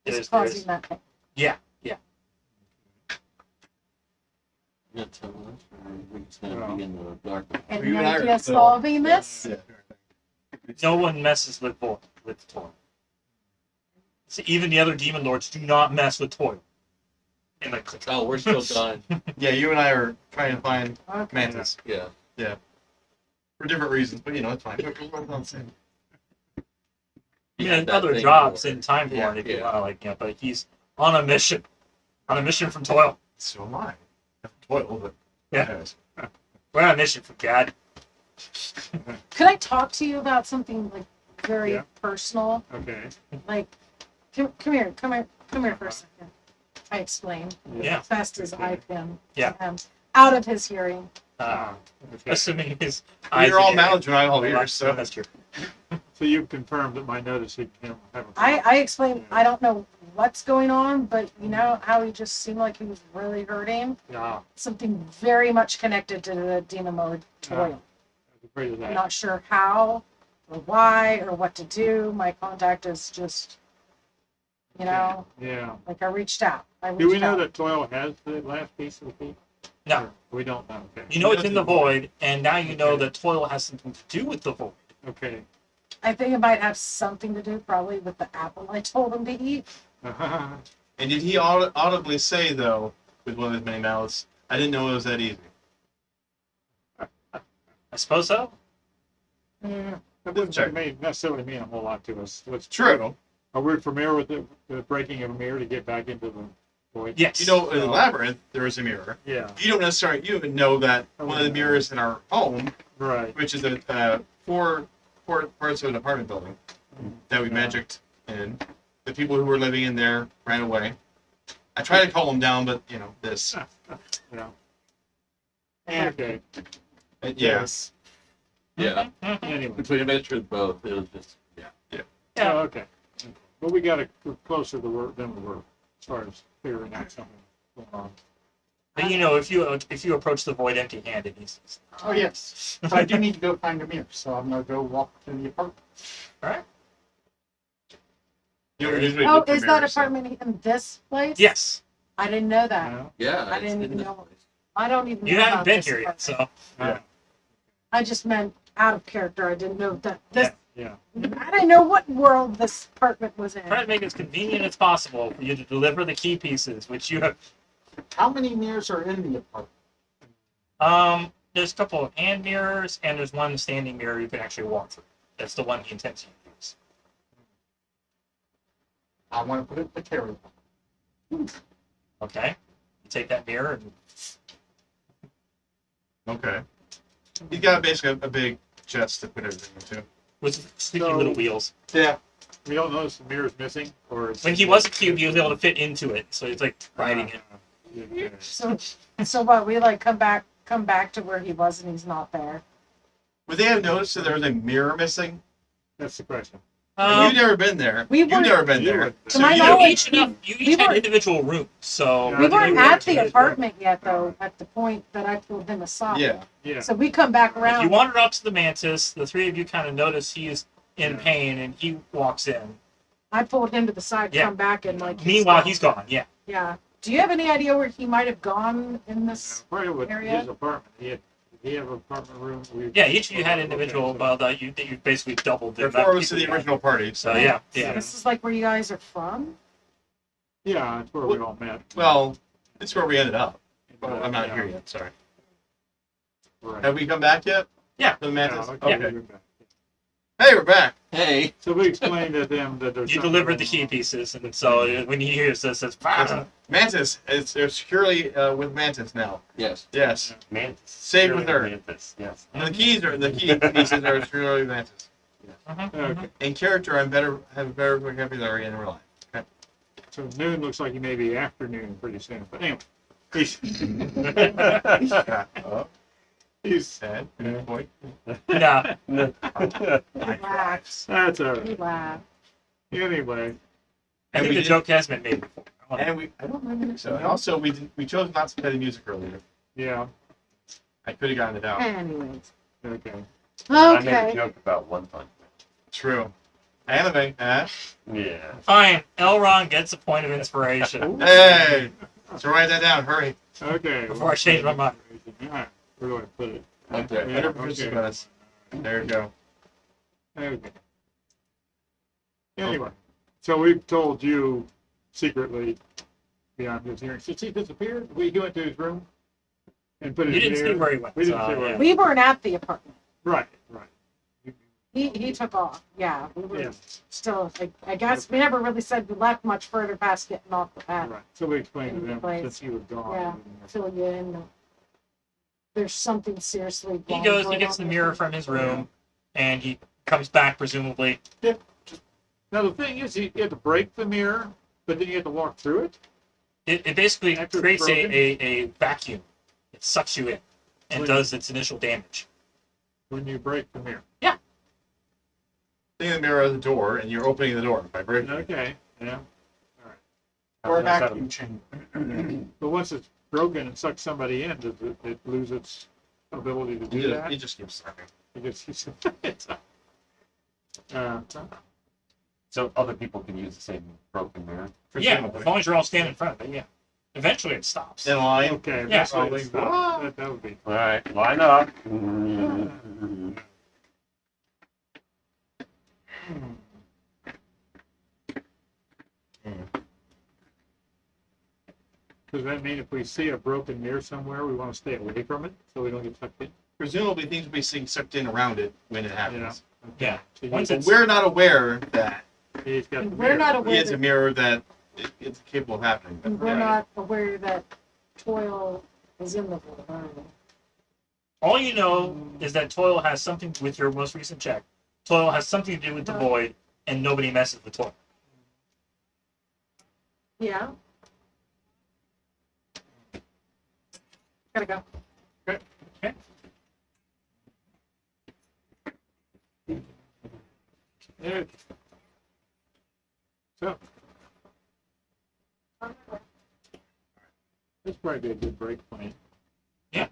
Is There's- causing that thing. Yeah. You gonna tell us, or we just gonna be in the dark? And You the and I idea are of solving this? Yeah. No one messes with Toil. So even the other demon lords do not mess with Toil. In the Oh, we're still done. Yeah, you and I are trying to find Okay. mantis Yeah. for different reasons, but it's fine. We're on the same. He Yeah, had that other thing jobs order. in Time Born, if you Yeah. want to, but he's on a mission. On a mission from Toil. So am I. Toil, but Yeah. anyways. We're on a mission from God. Could I talk to you about something like very Yeah. personal? Okay. Like, come here for a second. I explain Yeah. as fast as I can. Yeah. to him, out of his hearing. Okay. Assuming his eyes You're all are management, I all getting- ears, so. That's true. So you've confirmed that my noticing him have a I explained, I don't know what's going on, but you know how he just seemed like he was really hurting? Yeah, Something very much connected to the demon lord Toil. I was afraid of I'm that. not sure how or why or what to do. My contact is just, Yeah. like I reached out. Do we know that Toil has the last piece of the key? No. Or we don't know. Okay. You know it's in the void, and now you know that Toil has something to do with the void. Okay. I think it might have something to do probably with the apple I told him to eat. And did he audibly say, though, with one of his many mouths, I didn't know it was that easy? I suppose so. That wouldn't necessarily mean a whole lot to us. What's True. Are we familiar with the breaking of a mirror to get back into the void? Yes. You know, in the labyrinth, there is a mirror. Yeah. You don't even know that one of the mirrors in our home, Right. which is four parts of an apartment building that we magicked in. The people who were living in there ran away. I tried to calm them down, but this. Yeah. And Okay. Yes. Yeah. Anyway. Between a mixture of both, it was just, yeah. Oh, okay. But we got closer to work than we were as far as figuring out something going on. But if you approach the void empty-handed, he's oh yes, but I do need to go find a mirror, so I'm gonna go walk to the apartment. all right. You don't usually Oh, look for is that mirrors, so- apartment in this place? Yes, I didn't know that. Yeah. Yeah. I it's didn't in even this know. place. I don't even you know haven't about been this here yet, apartment. so Yeah. I just meant out of character. I didn't know that this. Yeah. I didn't know what world this apartment was in. try to make it as convenient as possible for you to deliver the key pieces, which you have. How many mirrors are in the apartment? There's a couple of hand mirrors, and there's one standing mirror you can actually walk through. That's the one he intends to use. I want to put it in the carry. Okay, you take that mirror and Okay. He's got basically a big chest to put everything into. with squeaky So- little wheels. Yeah. We don't notice the mirror's missing, or it's When he was a cube, he was able to fit into it, so it's like riding it. Okay. So what? We like come back to where he was, and he's not there. Would they have noticed that there was a mirror missing? That's the question. You've never been there. we You've weren't- never been You there. were- To my you You don't- knowledge, each had were- individual rooms, so Yeah, we I weren't think at the were- apartment yet, though. At the point that I pulled him aside. Yeah. Yeah. So we come back If around. you wander up to the mantis, the three of you kind of notice he is in Yeah. pain, and he walks in. I pulled him to the side, Yeah. come back, and like. Meanwhile, he's gone. Yeah. Yeah. Do you have any idea where he might have gone in this? Probably with area? his apartment. Did he have an apartment room? Yeah, each of you had individual. Okay, Well, that you basically doubled the There are amount four of of us to people the you had. original party. So yeah, yeah. This is like where you guys are from. yeah, that's where we all met. Well, it's where we ended up. Well, I'm not here yet. Sorry. Right. Have we come back yet? Yeah. To the mantis? Yeah, okay. Okay. Hey, we're back. Hey. So we explained to them that there's You something delivered the going key on. pieces, and so when he hears this, it's Mantis. They're securely with Mantis now. Yes. Yes. Mantis. Save with her. Mantis, yes. And the key pieces are securely with Mantis. Okay. In character, have a better vocabulary in real life. So noon looks like he may be afternoon pretty soon. But anyway, he's he's Sad. Good point. No. Relax. that's all right. Relax. Anyway, I think we the did- joke has been made before. And I don't remember so. And also, we chose not to play the music earlier. yeah. I could have gotten it out. Anyways. Okay. I made a Okay. joke about One Punch True. Anime, Man. Yeah. Fine. Elrond gets a point of inspiration. Hey! So write that down. Hurry. Okay. Before I change my mind. All right. Where do I put it? Up there. Yeah, Better okay. produce us. There you go. Okay. Anyway, so we've told you secretly beyond his hearing. Since he disappeared, we went to his room and put You his didn't see ear- where he went. We didn't so, see where yeah. he We weren't at the apartment. Right, right. He took off. Yeah. We were Yeah. still. I guess we never really said we left much further past getting off the path. Right. So we explained to them Right. since he was gone. Yeah. Fill you in. There's something seriously. He wrong goes, he going gets on the here. mirror from his room, and he comes back, presumably. Now the thing is, you have to break the mirror, but then you have to walk through it. It basically After it's creates broken? a vacuum. It sucks you in and When- does its initial damage. When you break the mirror. Think of the mirror of the door, and you're opening the door by breaking it. Okay. Yeah. Or a How's that vacuum chamber. But once it's broken and sucks somebody in, does it lose its ability to do that? He just keeps sucking. It just it's, So other people can use the same broken mirror. Yeah, Presumably. as long as you're all standing in front of it, yeah. Eventually it stops. In line. okay. Yeah, that's what probably. it's not. That would be. All right, line up. Does that mean if we see a broken mirror somewhere, we want to stay away from it so we don't get sucked in? Presumably things will be sucked in around it when it happens. Yeah. So Once But it's we're not aware that he's got the We're mirror. not it aware is a that, mirror that it's capable of happening. But we're not aware that Toil is in the void. Are we? all you know is that Toil has something with your most recent check. Toil has something to do with the void, and nobody messes with Toil. Yeah. Gotta go. Yeah. So, this might be a good break point. Yeah.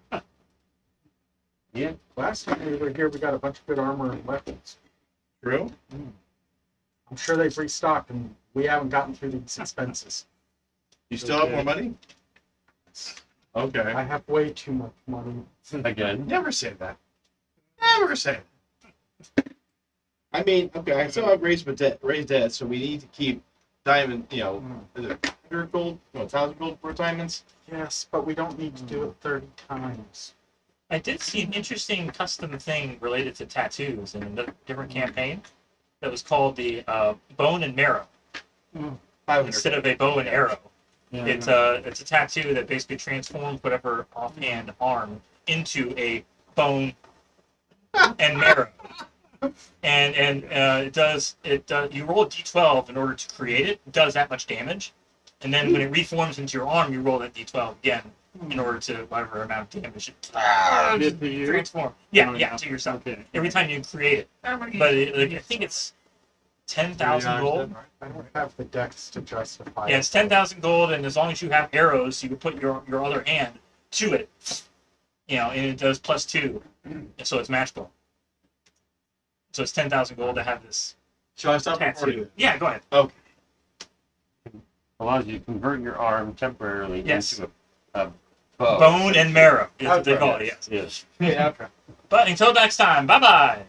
Last time we were here, we got a bunch of good armor and weapons. True. I'm sure they've restocked, and we haven't gotten through these expenses. You still have more money? Okay. I have way too much money. Again. Never say that. Never say that. I mean, okay, I still have raised debt, so we need to keep diamond, is it 100 gold? No, 1,000 gold for diamonds? Yes, but we don't need to do it 30 times. I did see an interesting custom thing related to tattoos in a different campaign that was called the bone and marrow 500. instead of a bow and arrow. Yeah, It's a tattoo that basically transforms whatever offhand arm into a bone and marrow. And it does you roll a d12 in order to create it. It does that much damage, and then when it reforms into your arm, you roll that d12 again in order to whatever amount of damage it Did to you? transform. Yeah, to yourself. Okay. Every time you create it, but I think it's 10,000 gold. I don't have the dex to justify Yeah, it. it's 10,000 gold, and as long as you have arrows, you can put your other hand to it. And it does +2, and so it's magical. So it's 10,000 gold to have this Shall I stop recording? tattoo. Yeah, go ahead. Allows you to convert your arm temporarily Yes. into a bow. Bone and marrow is what they call it. Yes. Yes. Yeah, okay. But until next time, bye bye.